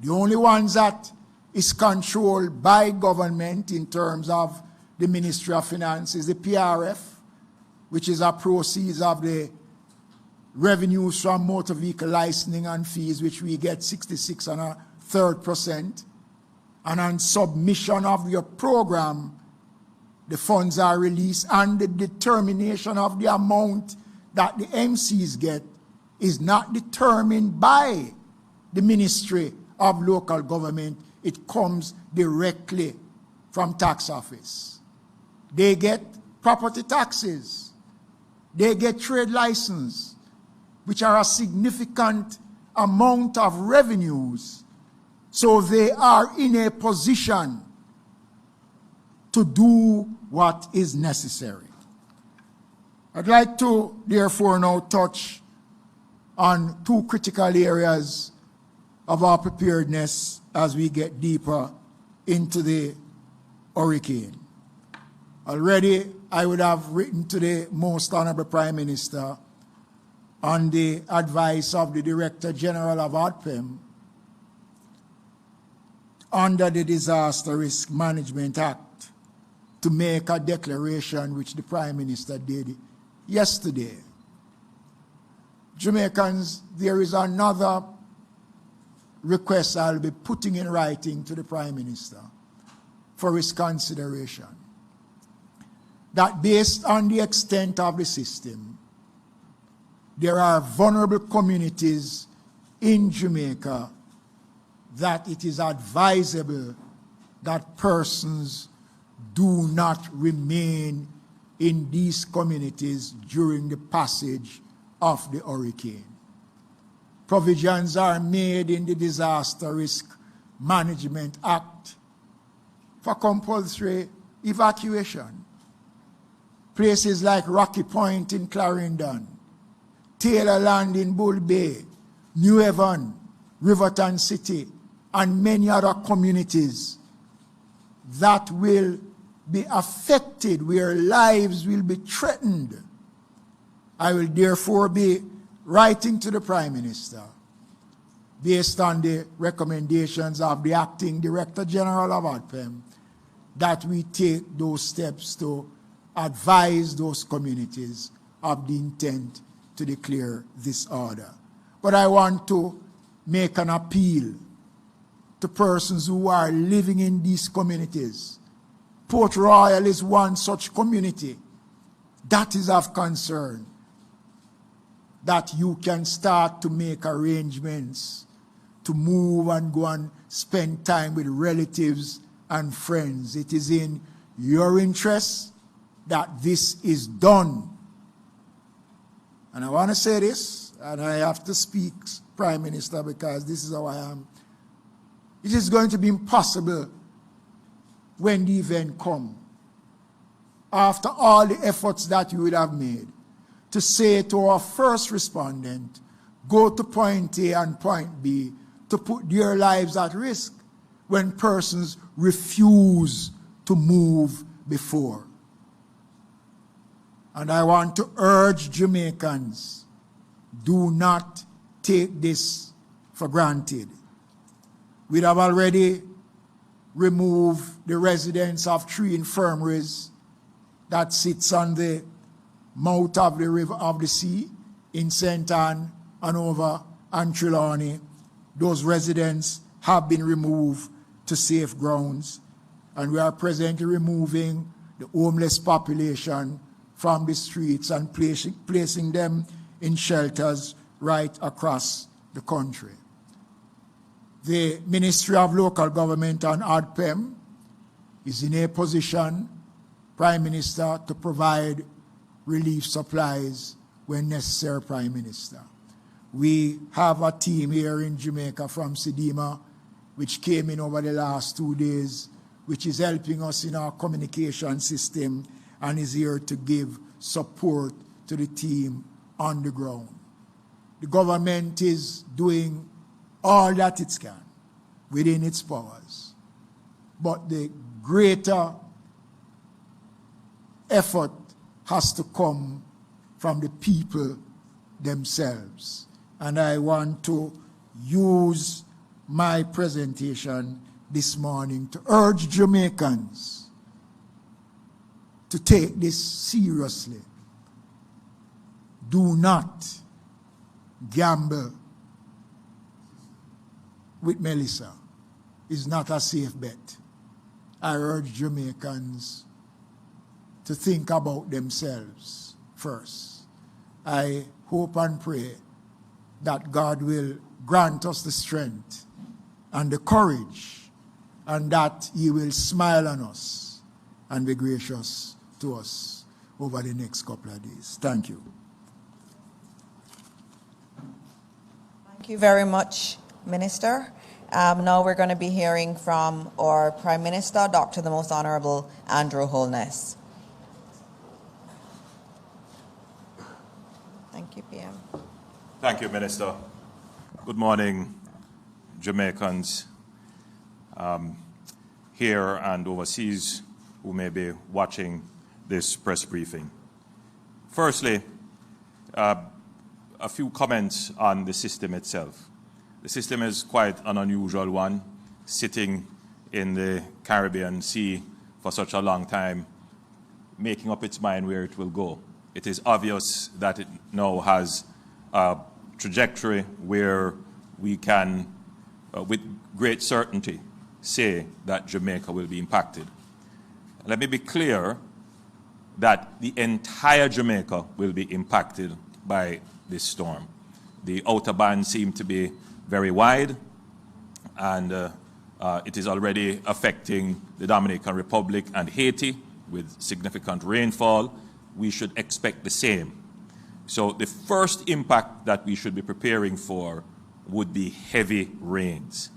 The only ones that is controlled by government in terms of the Ministry of Finance is the PRF, which is a proceeds of the revenues from motor vehicle licensing and fees, which we get 66 and a third %. And on submission of your program, the funds are released, and the determination of the amount that the MCs get is not determined by the Ministry of Local Government. It comes directly from tax office. They get property taxes. They get trade license, which are a significant amount of revenues. So they are in a position to do what is necessary. I'd like to therefore now touch on 2 critical areas of our preparedness as we get deeper into the hurricane. Already I would have written to the Most Honorable Prime Minister on the advice of the Director General of ODPEM under the Disaster Risk Management Act to make a declaration which the Prime Minister did yesterday. Jamaicans, there is another request I'll be putting in writing to the Prime Minister for his consideration. That based on the extent of the system, there are vulnerable communities in Jamaica that it is advisable that persons do not remain in these communities during the passage of the hurricane. Provisions are made in the Disaster Risk Management Act for compulsory evacuation. Places like Rocky Point in Clarendon, Taylor Land in Bull Bay, New Haven, Riverton City, and many other communities that will be affected, where lives will be threatened. I will therefore be writing to the Prime Minister based on the recommendations of the Acting Director General of ODPEM that we take those steps to advise those communities of the intent to declare this order. But I want to make an appeal to persons who are living in these communities. Port Royal is one such community that is of concern, that you can start to make arrangements to move and go and spend time with relatives and friends. It is in your interest that this is done. And I want to say this, and I have to speak, Prime Minister, because this is how I am. it is going to be impossible when the event comes, after all the efforts that you would have made, to say to our first respondent, go to point A and point B, to put their lives at risk when persons refuse to move before. And I want to urge Jamaicans, do not take this for granted. We have already removed the residents of 3 infirmaries that sits on the mouth of the river of the sea in St. Anne, Hanover, and Trelawney. Those residents have been removed to safe grounds, and we are presently removing the homeless population from the streets and placing them in shelters right across the country. The Ministry of Local Government and ADPEM is in a position, Prime Minister, to provide relief supplies when necessary, Prime Minister. We have a team here in Jamaica from Sedema, which came in over the last 2 days, which is helping us in our communication system and is here to give support to the team on the ground. The government is doing all that it can within its powers, but the greater effort has to come from the people themselves. And I want to use my presentation this morning to urge Jamaicans to take this seriously. Do not gamble with Melissa. It's not a safe bet. I urge Jamaicans to think about themselves first. I hope and pray that God will grant us the strength and the courage, and that He will smile on us and be gracious to us over the next couple of days. Thank you. Thank you very much, Minister. Now we're going to be hearing from our Prime Minister, Dr. the Most Honorable Andrew Holness. Thank you, PM. Thank you, Minister. Good morning, Jamaicans here and overseas who may be watching this press briefing. Firstly, a few comments on the system itself. The system is quite an unusual one, sitting in the Caribbean Sea for such a long time, making up its mind where it will go. It is obvious that it now has a trajectory where we can, with great certainty, say that Jamaica will be impacted. Let me be clear that the entire Jamaica will be impacted by this storm. The outer bands seem to be very wide, and it is already affecting the Dominican Republic and Haiti with significant rainfall. We should expect the same. So the first impact that we should be preparing for would be heavy rains.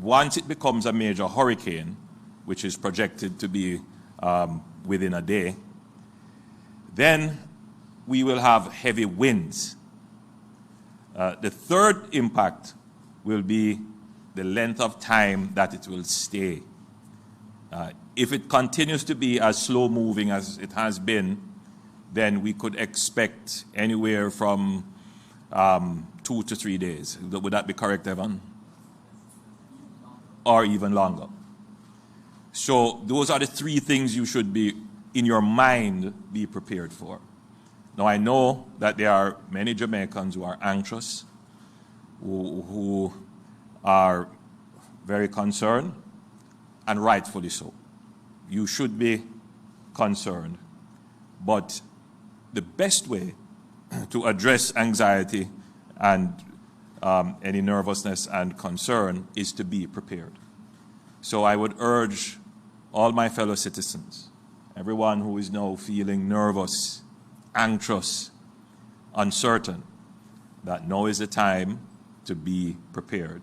Once it becomes a major hurricane, which is projected to be within a day, then we will have heavy winds. The third impact will be the length of time that it will stay. If it continues to be as slow moving as it has been, then we could expect anywhere from 2 to 3 days. Would that be correct, Evan? Or even longer. So those are the 3 things you should be, in your mind, be prepared for. Now, I know that there are many Jamaicans who are anxious, who are very concerned, and rightfully so. You should be concerned. But the best way to address anxiety and any nervousness and concern is to be prepared. So I would urge all my fellow citizens, everyone who is now feeling nervous, anxious, uncertain, that now is the time to be prepared.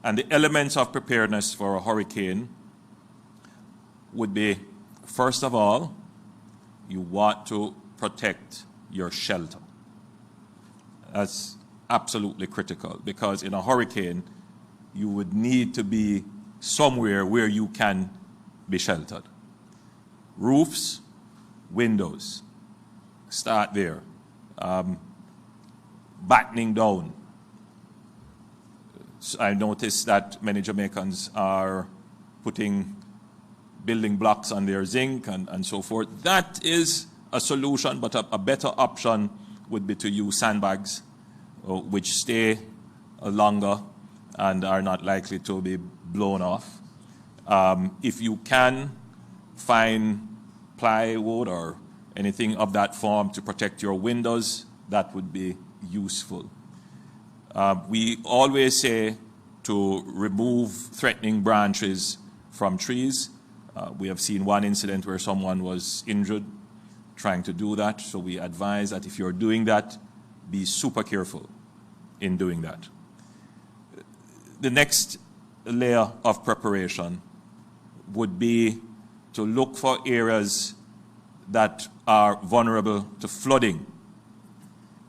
And the elements of preparedness for a hurricane would be, first of all, you want to protect your shelter. That's absolutely critical, because in a hurricane, you would need to be somewhere where you can be sheltered. Roofs, windows, start there. Battening down. I noticed that many Jamaicans are putting building blocks on their zinc and so forth. That is a solution, but a better option would be to use sandbags, which stay longer and are not likely to be blown off. If you can find plywood or anything of that form to protect your windows, that would be useful. We always say to remove threatening branches from trees. We have seen one incident where someone was injured trying to do that, so we advise that if you're doing that, be super careful in doing that. The next layer of preparation would be to look for areas that are vulnerable to flooding.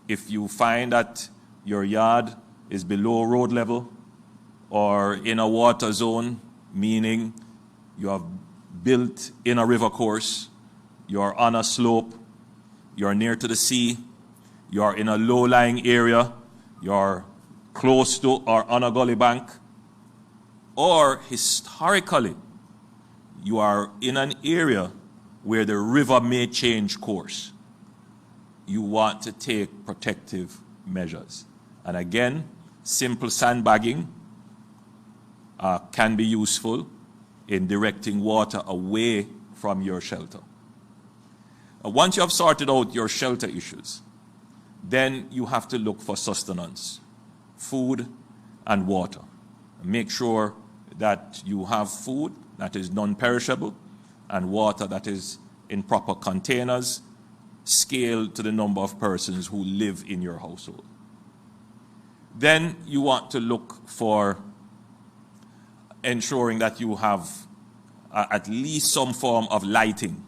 If you find that your yard is below road level or in a water zone, meaning you have built in a river course, you're on a slope, you're near to the sea, you're in a low-lying area, you're close to or on a gully bank, or historically, you are in an area where the river may change course, you want to take protective measures. And again, simple sandbagging can be useful in directing water away from your shelter. Once you have sorted out your shelter issues, then you have to look for sustenance, food and water. Make sure that you have food that is non-perishable and water that is in proper containers, scaled to the number of persons who live in your household. Then you want to look for ensuring that you have at least some form of lighting,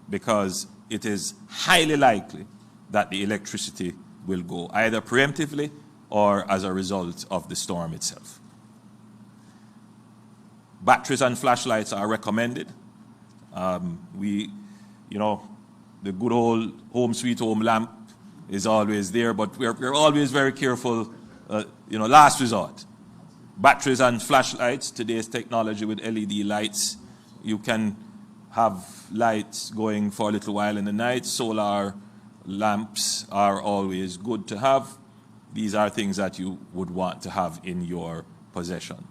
because it is highly likely that the electricity will go either preemptively or as a result of the storm itself. Batteries and flashlights are recommended. The good old home sweet home lamp is always there, but we're always very careful, last resort. Batteries and flashlights, today's technology with LED lights, you can have lights going for a little while in the night. Solar lamps are always good to have. These are things that you would want to have in your possession.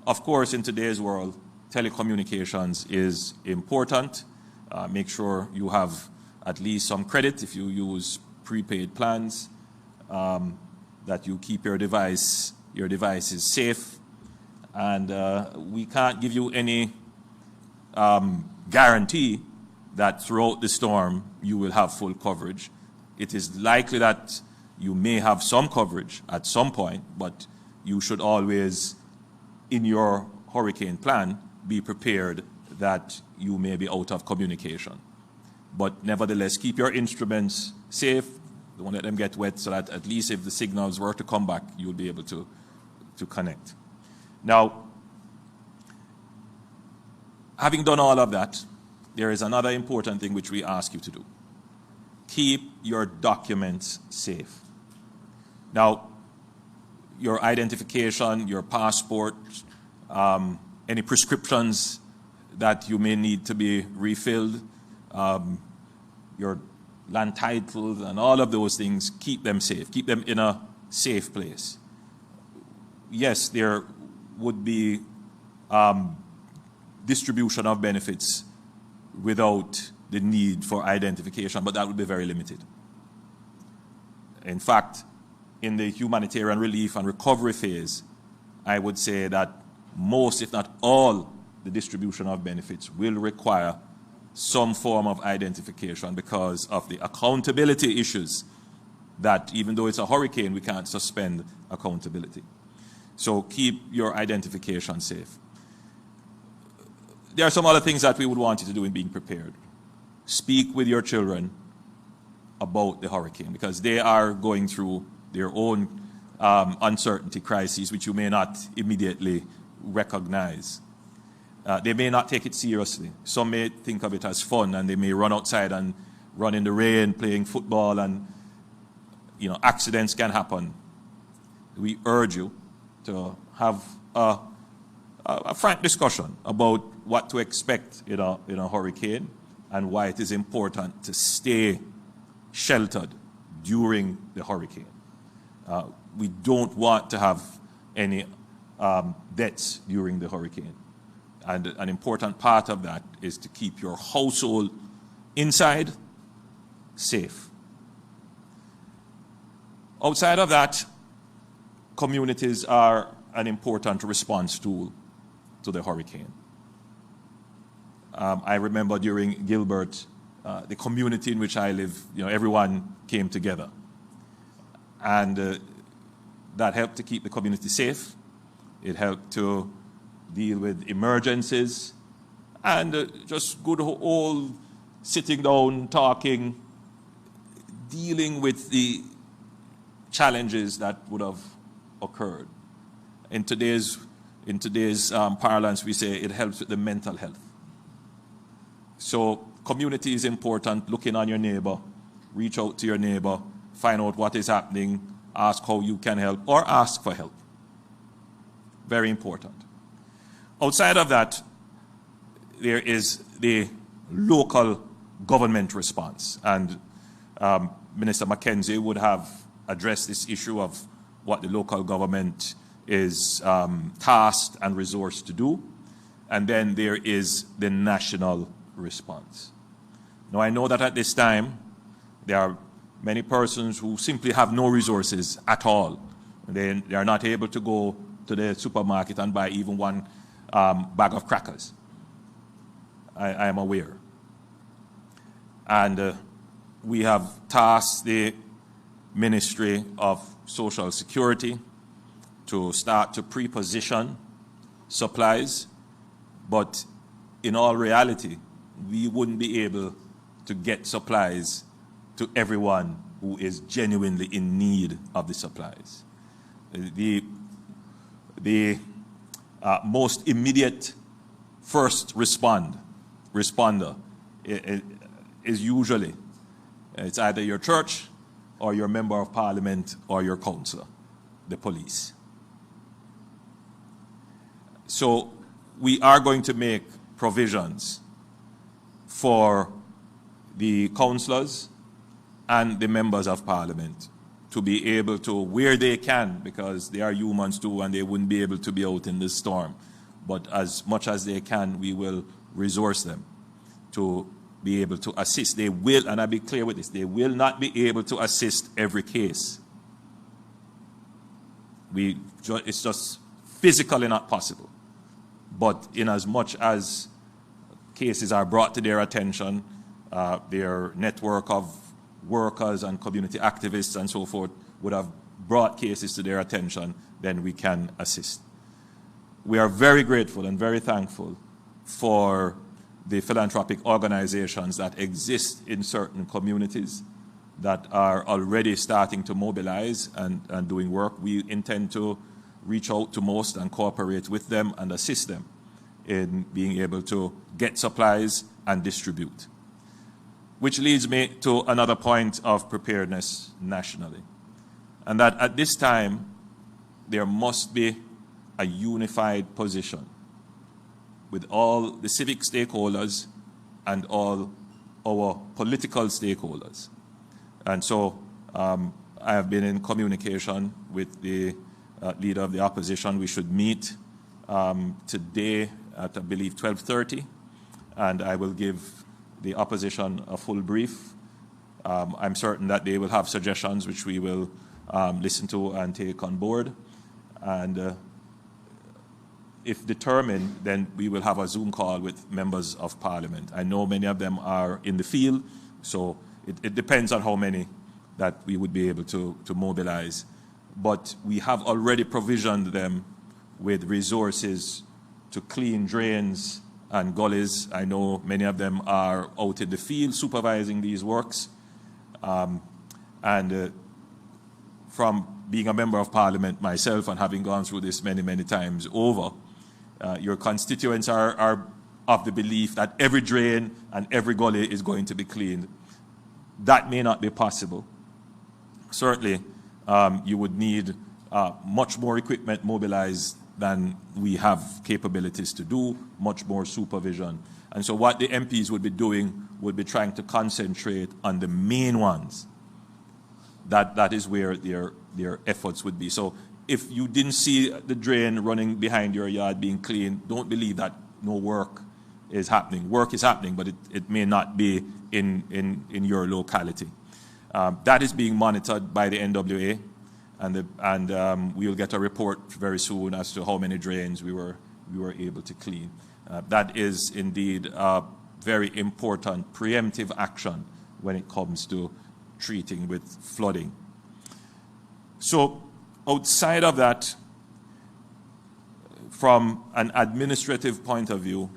Of course, in today's world, telecommunications is important. Make sure you have at least some credit if you use prepaid plans, that you keep your devices safe. And we can't give you any guarantee that throughout the storm you will have full coverage. It is likely that you may have some coverage at some point, but you should always, in your hurricane plan, be prepared that you may be out of communication. But nevertheless, keep your instruments safe. Don't let them get wet, so that at least if the signals were to come back, you'll be able to connect. Now, having done all of that, there is another important thing which we ask you to do. Keep your documents safe. Now, your identification, your passport, any prescriptions that you may need to be refilled, your land titles and all of those things, keep them safe. Keep them in a safe place. Yes, there would be distribution of benefits without the need for identification, but that would be very limited. In fact, in the humanitarian relief and recovery phase, I would say that most, if not all, the distribution of benefits will require some form of identification because of the accountability issues that, even though it's a hurricane, we can't suspend accountability. So keep your identification safe. There are some other things that we would want you to do in being prepared. Speak with your children about the hurricane, because they are going through their own uncertainty crises, which you may not immediately recognize. They may not take it seriously. Some may think of it as fun, and they may run outside and run in the rain playing football, and accidents can happen. We urge you to have a frank discussion about what to expect in a hurricane and why it is important to stay sheltered during the hurricane. We don't want to have any deaths during the hurricane. And an important part of that is to keep your household inside safe. Outside of that, communities are an important response tool to the hurricane. I remember during Gilbert, the community in which I live, everyone came together. And that helped to keep the community safe. It helped to deal with emergencies and just good old sitting down, talking, dealing with the challenges that would have occurred. In today's parlance, we say it helps with the mental health. So community is important. Looking on your neighbor, reach out to your neighbor, find out what is happening, ask how you can help, or ask for help. Very important. Outside of that, there is the local government response. And Minister Mackenzie would have addressed this issue of what the local government is tasked and resourced to do. And then there is the national response. Now, I know that at this time, there are many persons who simply have no resources at all. They are not able to go to the supermarket and buy even one bag of crackers. I am aware. And we have tasked the Ministry of Social Security to start to pre-position supplies, but in all reality, we wouldn't be able to get supplies to everyone who is genuinely in need of the supplies. The most immediate first responder is usually, it's either your church or your member of parliament or your councillor, the police. So we are going to make provisions for the councillors and the members of parliament to be able to, where they can, because they are humans too and they wouldn't be able to be out in the storm, but as much as they can, we will resource them to be able to assist. They will, and I'll be clear with this, they will not be able to assist every case. It's just physically not possible. But in as much as cases are brought to their attention, their network of workers and community activists and so forth would have brought cases to their attention, then we can assist. We are very grateful and very thankful for the philanthropic organizations that exist in certain communities that are already starting to mobilize and doing work. We intend to reach out to most and cooperate with them and assist them in being able to get supplies and distribute. Which leads me to another point of preparedness nationally. And that at this time, there must be a unified position with all the civic stakeholders and all our political stakeholders. And so I have been in communication with the leader of the opposition. We should meet today at, I believe, 12:30, and I will give the opposition a full brief. I'm certain that they will have suggestions which we will listen to and take on board. And if determined, then we will have a Zoom call with members of parliament. I know many of them are in the field, so it depends on how many that we would be able to mobilize. But we have already provisioned them with resources to clean drains and gullies. I know many of them are out in the field supervising these works. From being a member of parliament myself and having gone through this many, many times over, your constituents are of the belief that every drain and every gully is going to be cleaned. That may not be possible. Certainly, you would need much more equipment mobilized than we have capabilities to do, much more supervision. And so what the MPs would be doing would be trying to concentrate on the main ones. That is where their efforts would be. So if you didn't see the drain running behind your yard being cleaned, don't believe that no work is happening. Work is happening, but it may not be in your locality. That is being monitored by the NWA, and we will get a report very soon as to how many drains we were able to clean. That is indeed a very important preemptive action when it comes to treating with flooding. So outside of that, from an administrative point of view,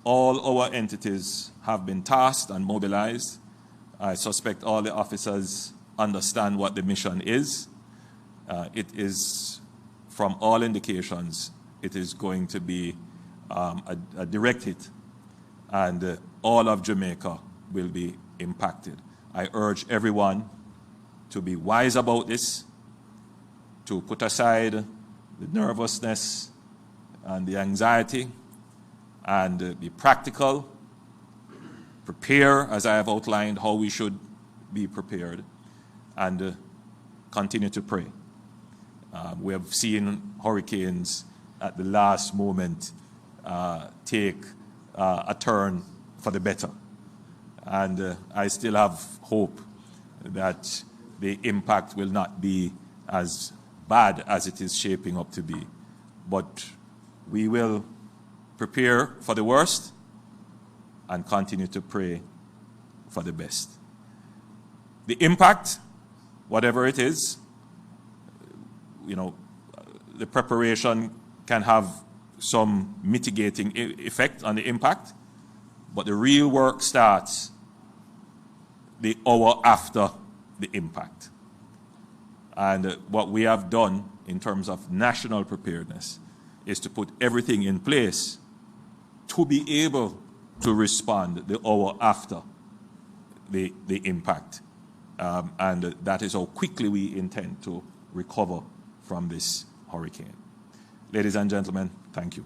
all our entities have been tasked and mobilized. I suspect all the officers understand what the mission is. It is, from all indications, it is going to be a direct hit, and all of Jamaica will be impacted. I urge everyone to be wise about this, to put aside the nervousness and the anxiety, and be practical, prepare, as I have outlined, how we should be prepared, and continue to pray. We have seen hurricanes at the last moment take a turn for the better. And I still have hope that the impact will not be as bad as it is shaping up to be. But we will prepare for the worst and continue to pray for the best. The impact, whatever it is, the preparation can have some mitigating effect on the impact, but the real work starts the hour after the impact. And what we have done in terms of national preparedness is to put everything in place to be able to respond the hour after the impact. And that is how quickly we intend to recover from this hurricane. Ladies and gentlemen, thank you.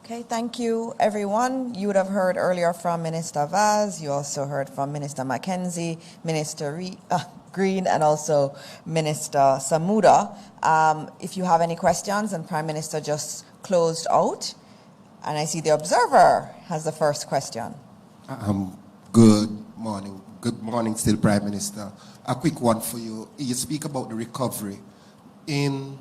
Okay, thank you, everyone. You would have heard earlier from Minister Vaz. You also heard from Minister Mackenzie, Minister Green, and also Minister Samuda. If you have any questions, and Prime Minister just closed out, and I see the Observer has the first question. Good morning. Good morning, still, Prime Minister. A quick one for you. You speak about the recovery. In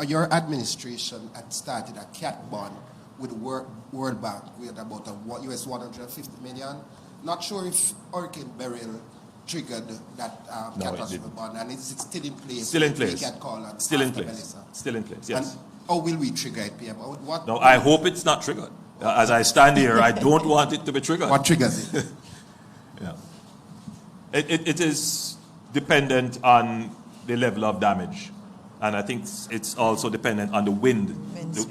your administration had started a cat bond with the World Bank with about US $150 million. Not sure if Hurricane Beryl triggered that catastrophe bond, and is it still in place? Still in place. Still in place. Melissa? Still in place, yes. And how will we trigger it, PM? No, I hope it's not triggered. As I stand here, I don't want it to be triggered. What triggers it? Yeah. It is dependent on the level of damage. And I think it's also dependent on the wind,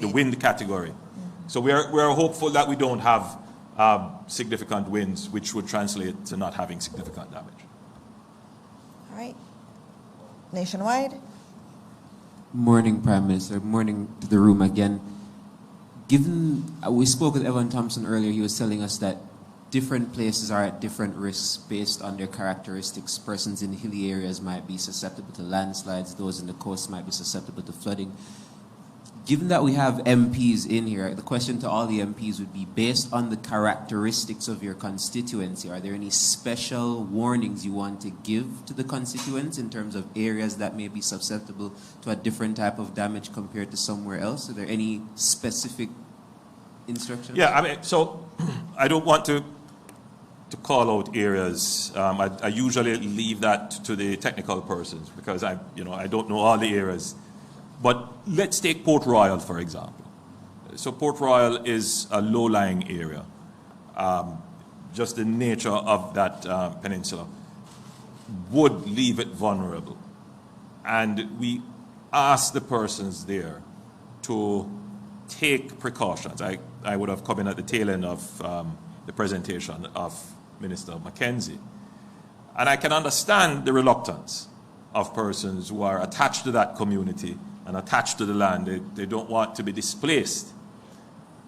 the wind category. Mm-hmm. So we are hopeful that we don't have significant winds, which would translate to not having significant damage. All right. Nationwide. Morning, Prime Minister. Morning to the room again. Given, we spoke with Evan Thompson earlier, he was telling us that different places are at different risks based on their characteristics. Persons in hilly areas might be susceptible to landslides, those in the coast might be susceptible to flooding. Given that we have MPs in here, the question to all the MPs would be, based on the characteristics of your constituency, are there any special warnings you want to give to the constituents in terms of areas that may be susceptible to a different type of damage compared to somewhere else? Are there any specific instructions? Yeah, I mean, so I don't want to to call out areas. I usually leave that to the technical persons because I don't know all the areas. But let's take Port Royal, for example. So Port Royal is a low-lying area. Just the nature of that peninsula would leave it vulnerable. And we ask the persons there to take precautions. I would have come in at the tail end of the presentation of Minister Mackenzie. And I can understand the reluctance of persons who are attached to that community and attached to the land. They don't want to be displaced,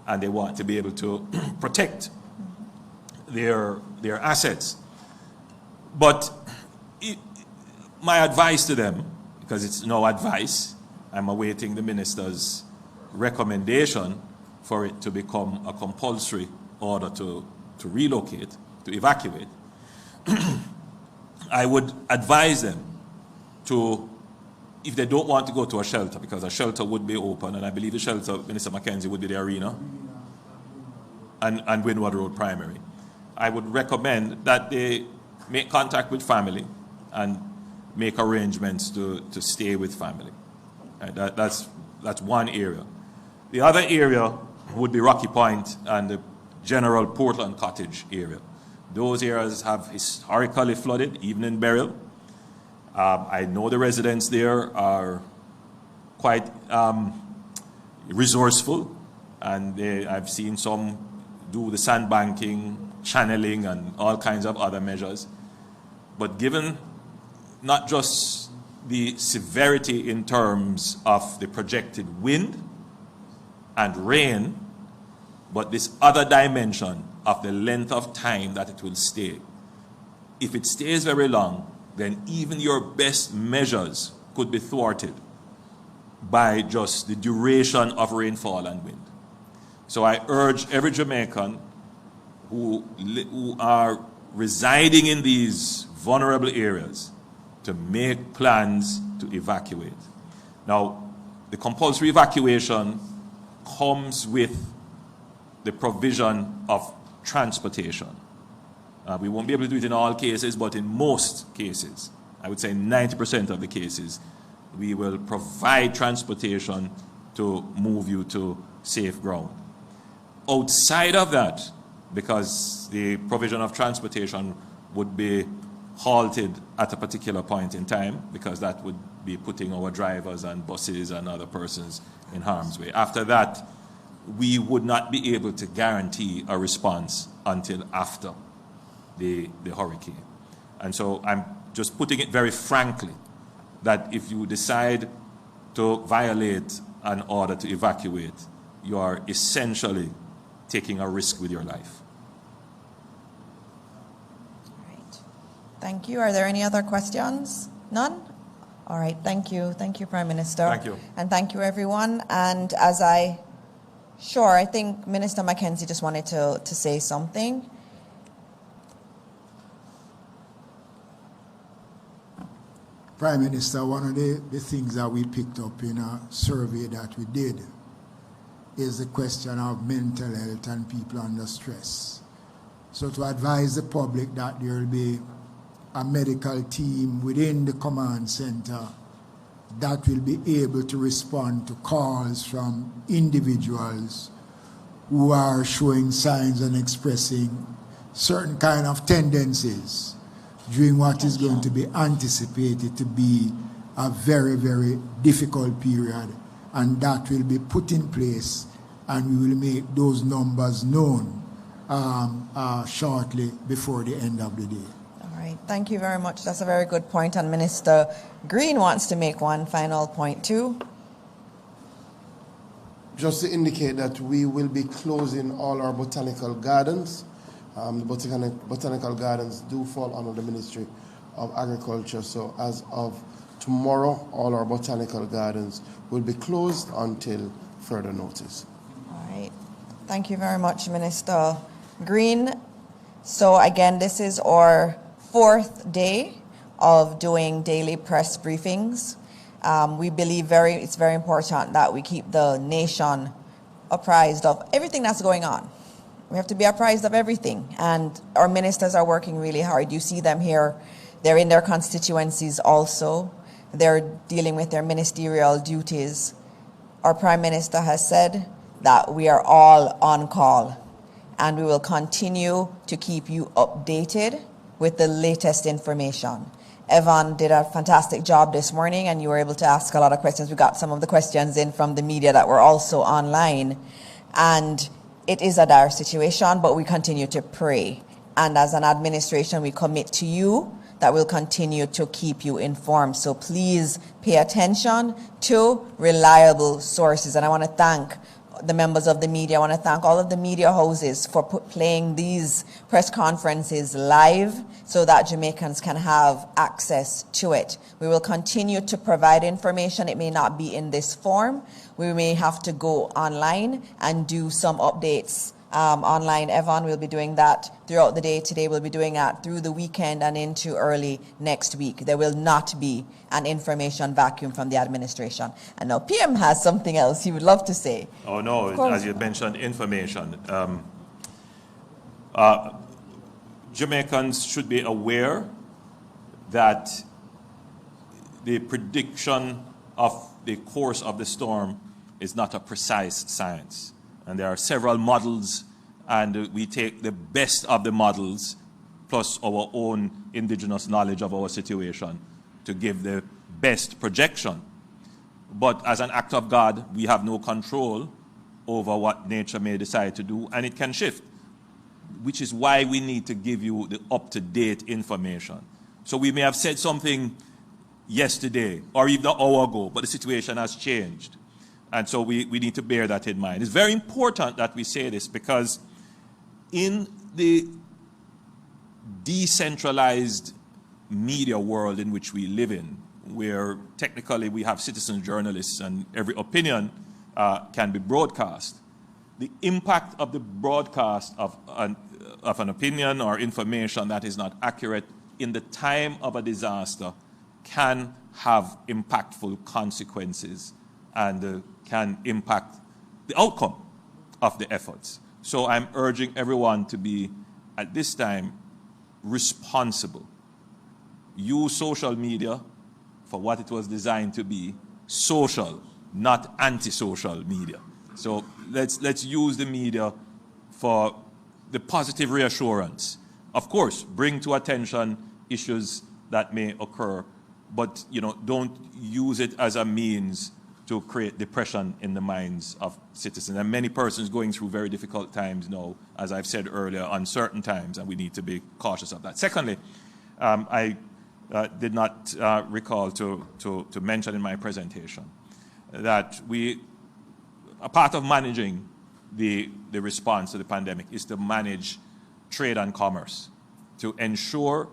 and they want to be able to protect their assets. But my advice to them, because it's no advice, I'm awaiting the minister's recommendation for it to become a compulsory order to relocate, to evacuate. I would advise them to, if they don't want to go to a shelter, because a shelter would be open, and I believe the shelter, Minister Mackenzie, would be the arena and Windward Road Primary. I would recommend that they make contact with family and make arrangements to stay with family. Right? That's one area. The other area would be Rocky Point and the general Portland Cottage area. Those areas have historically flooded, even in Beryl. I know the residents there are quite resourceful, and I've seen some do the sandbanking, channeling, and all kinds of other measures. But given not just the severity in terms of the projected wind and rain, but this other dimension of the length of time that it will stay. If it stays very long, then even your best measures could be thwarted by just the duration of rainfall and wind. So I urge every Jamaican who are residing in these vulnerable areas to make plans to evacuate. Now, the compulsory evacuation comes with the provision of transportation. We won't be able to do it in all cases, but in most cases, I would say 90% of the cases, we will provide transportation to move you to safe ground. Outside of that, because the provision of transportation would be halted at a particular point in time, because that would be putting our drivers and buses and other persons in harm's way. After that, we would not be able to guarantee a response until after the hurricane. And so I'm just putting it very frankly that if you decide to violate an order to evacuate, you are essentially taking a risk with your life. All right. Thank you. Are there any other questions? None? All right. Thank you. Thank you, Prime Minister. Thank you. And thank you, everyone. And I think Minister Mackenzie just wanted to say something. Prime Minister, one of the things that we picked up in a survey that we did is the question of mental health and people under stress. So to advise the public that there will be a medical team within the command center that will be able to respond to calls from individuals who are showing signs and expressing certain kind of tendencies during what is going to be anticipated to be a very, very difficult period, and that will be put in place, and we will make those numbers known shortly before the end of the day. All right. Thank you very much. That's a very good point. And Minister Green wants to make one final point too. Just to indicate that we will be closing all our botanical gardens. The botanical gardens do fall under the Ministry of Agriculture. So as of tomorrow, all our botanical gardens will be closed until further notice. All right. Thank you very much, Minister Green. So again, this is our 4th day of doing daily press briefings. We believe it's very important that we keep the nation apprised of everything that's going on. We have to be apprised of everything. And our ministers are working really hard. You see them here. They're in their constituencies also. They're dealing with their ministerial duties. Our Prime Minister has said that we are all on call, and we will continue to keep you updated with the latest information. Evan did a fantastic job this morning, and you were able to ask a lot of questions. We got some of the questions in from the media that were also online. And it is a dire situation, but we continue to pray. And as an administration, we commit to you that we'll continue to keep you informed. So please pay attention to reliable sources. And I want to thank the members of the media. I want to thank all of the media houses for playing these press conferences live so that Jamaicans can have access to it. We will continue to provide information. It may not be in this form. We may have to go online and do some updates online. Evan will be doing that throughout the day. Today we'll be doing that through the weekend and into early next week. There will not be an information vacuum from the administration. And now PM has something else he would love to say. Oh no, as you mentioned, information. Jamaicans should be aware that the prediction of the course of the storm is not a precise science. And there are several models, and we take the best of the models plus our own indigenous knowledge of our situation to give the best projection. But as an act of God, we have no control over what nature may decide to do, and it can shift, which is why we need to give you the up-to-date information. So we may have said something yesterday or even an hour ago, but the situation has changed. And so we need to bear that in mind. It's very important that we say this because in the decentralized media world in which we live in, where technically we have citizen journalists and every opinion can be broadcast, the impact of the broadcast of an opinion or information that is not accurate in the time of a disaster can have impactful consequences and can impact the outcome of the efforts. So I'm urging everyone to be, at this time, responsible. Use social media for what it was designed to be, social, not anti-social media. So let's use the media for the positive reassurance. Of course, bring to attention issues that may occur, but don't use it as a means to create depression in the minds of citizens. And many persons going through very difficult times now, as I've said earlier, uncertain times, and we need to be cautious of that. Secondly, I did not recall to mention in my presentation that a part of managing the response to the pandemic is to manage trade and commerce, to ensure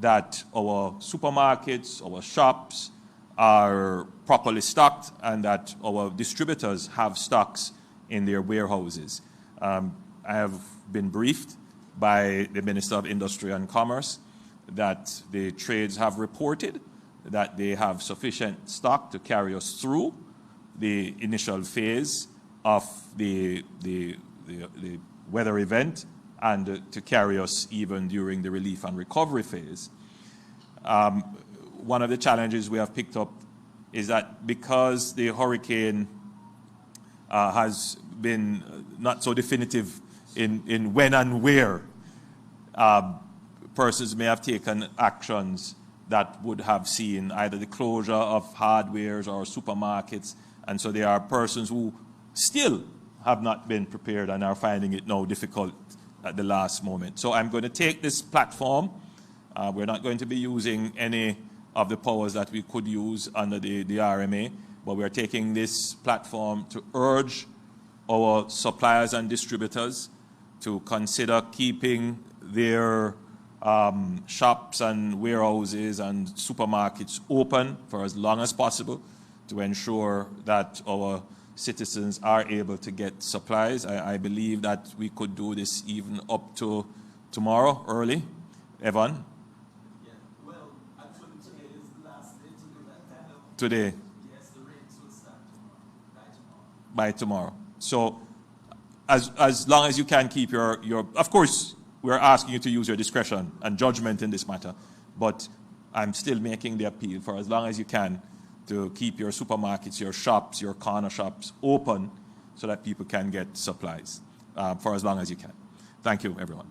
that our supermarkets, our shops are properly stocked and that our distributors have stocks in their warehouses. I have been briefed by the Minister of Industry and Commerce that the trades have reported that they have sufficient stock to carry us through the initial phase of the weather event and to carry us even during the relief and recovery phase. One of the challenges we have picked up is that because the hurricane has been not so definitive in when and where, persons may have taken actions that would have seen either the closure of hardwares or supermarkets, and so there are persons who still have not been prepared and are finding it now difficult at the last moment. So I'm going to take this platform. We're not going to be using any of the powers that we could use under the RMA, but we're taking this platform to urge our suppliers and distributors to consider keeping their shops and warehouses and supermarkets open for as long as possible to ensure that our citizens are able to get supplies. I believe that we could do this even up to tomorrow early. Evan? Today. Yes, the rains will start by tomorrow. So as long as you can keep your, of course, we're asking you to use your discretion and judgment in this matter, but I'm still making the appeal for as long as you can to keep your supermarkets, your shops, your corner shops open so that people can get supplies for as long as you can. Thank you, everyone.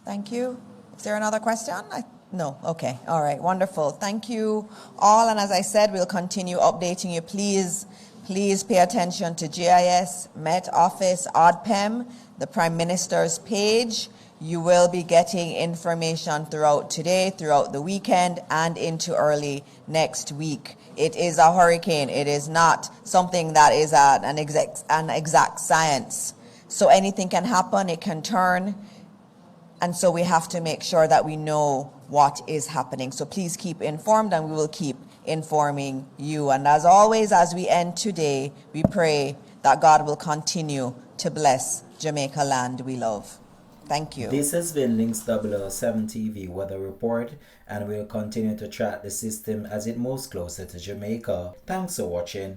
Thank you. Is there another question? No. Okay. All right. Wonderful. Thank you all. And as I said, we'll continue updating you. Please pay attention to GIS, Met Office, ODPEM, the Prime Minister's page. You will be getting information throughout today, throughout the weekend, and into early next week. It is a hurricane. It is not something that is an exact science. So anything can happen. It can turn. And so we have to make sure that we know what is happening. So please keep informed, and we will keep informing you. And as always, as we end today, we pray that God will continue to bless Jamaica land we love. Thank you. This has been Links 007 TV Weather Report, and we'll continue to track the system as it moves closer to Jamaica. Thanks for watching.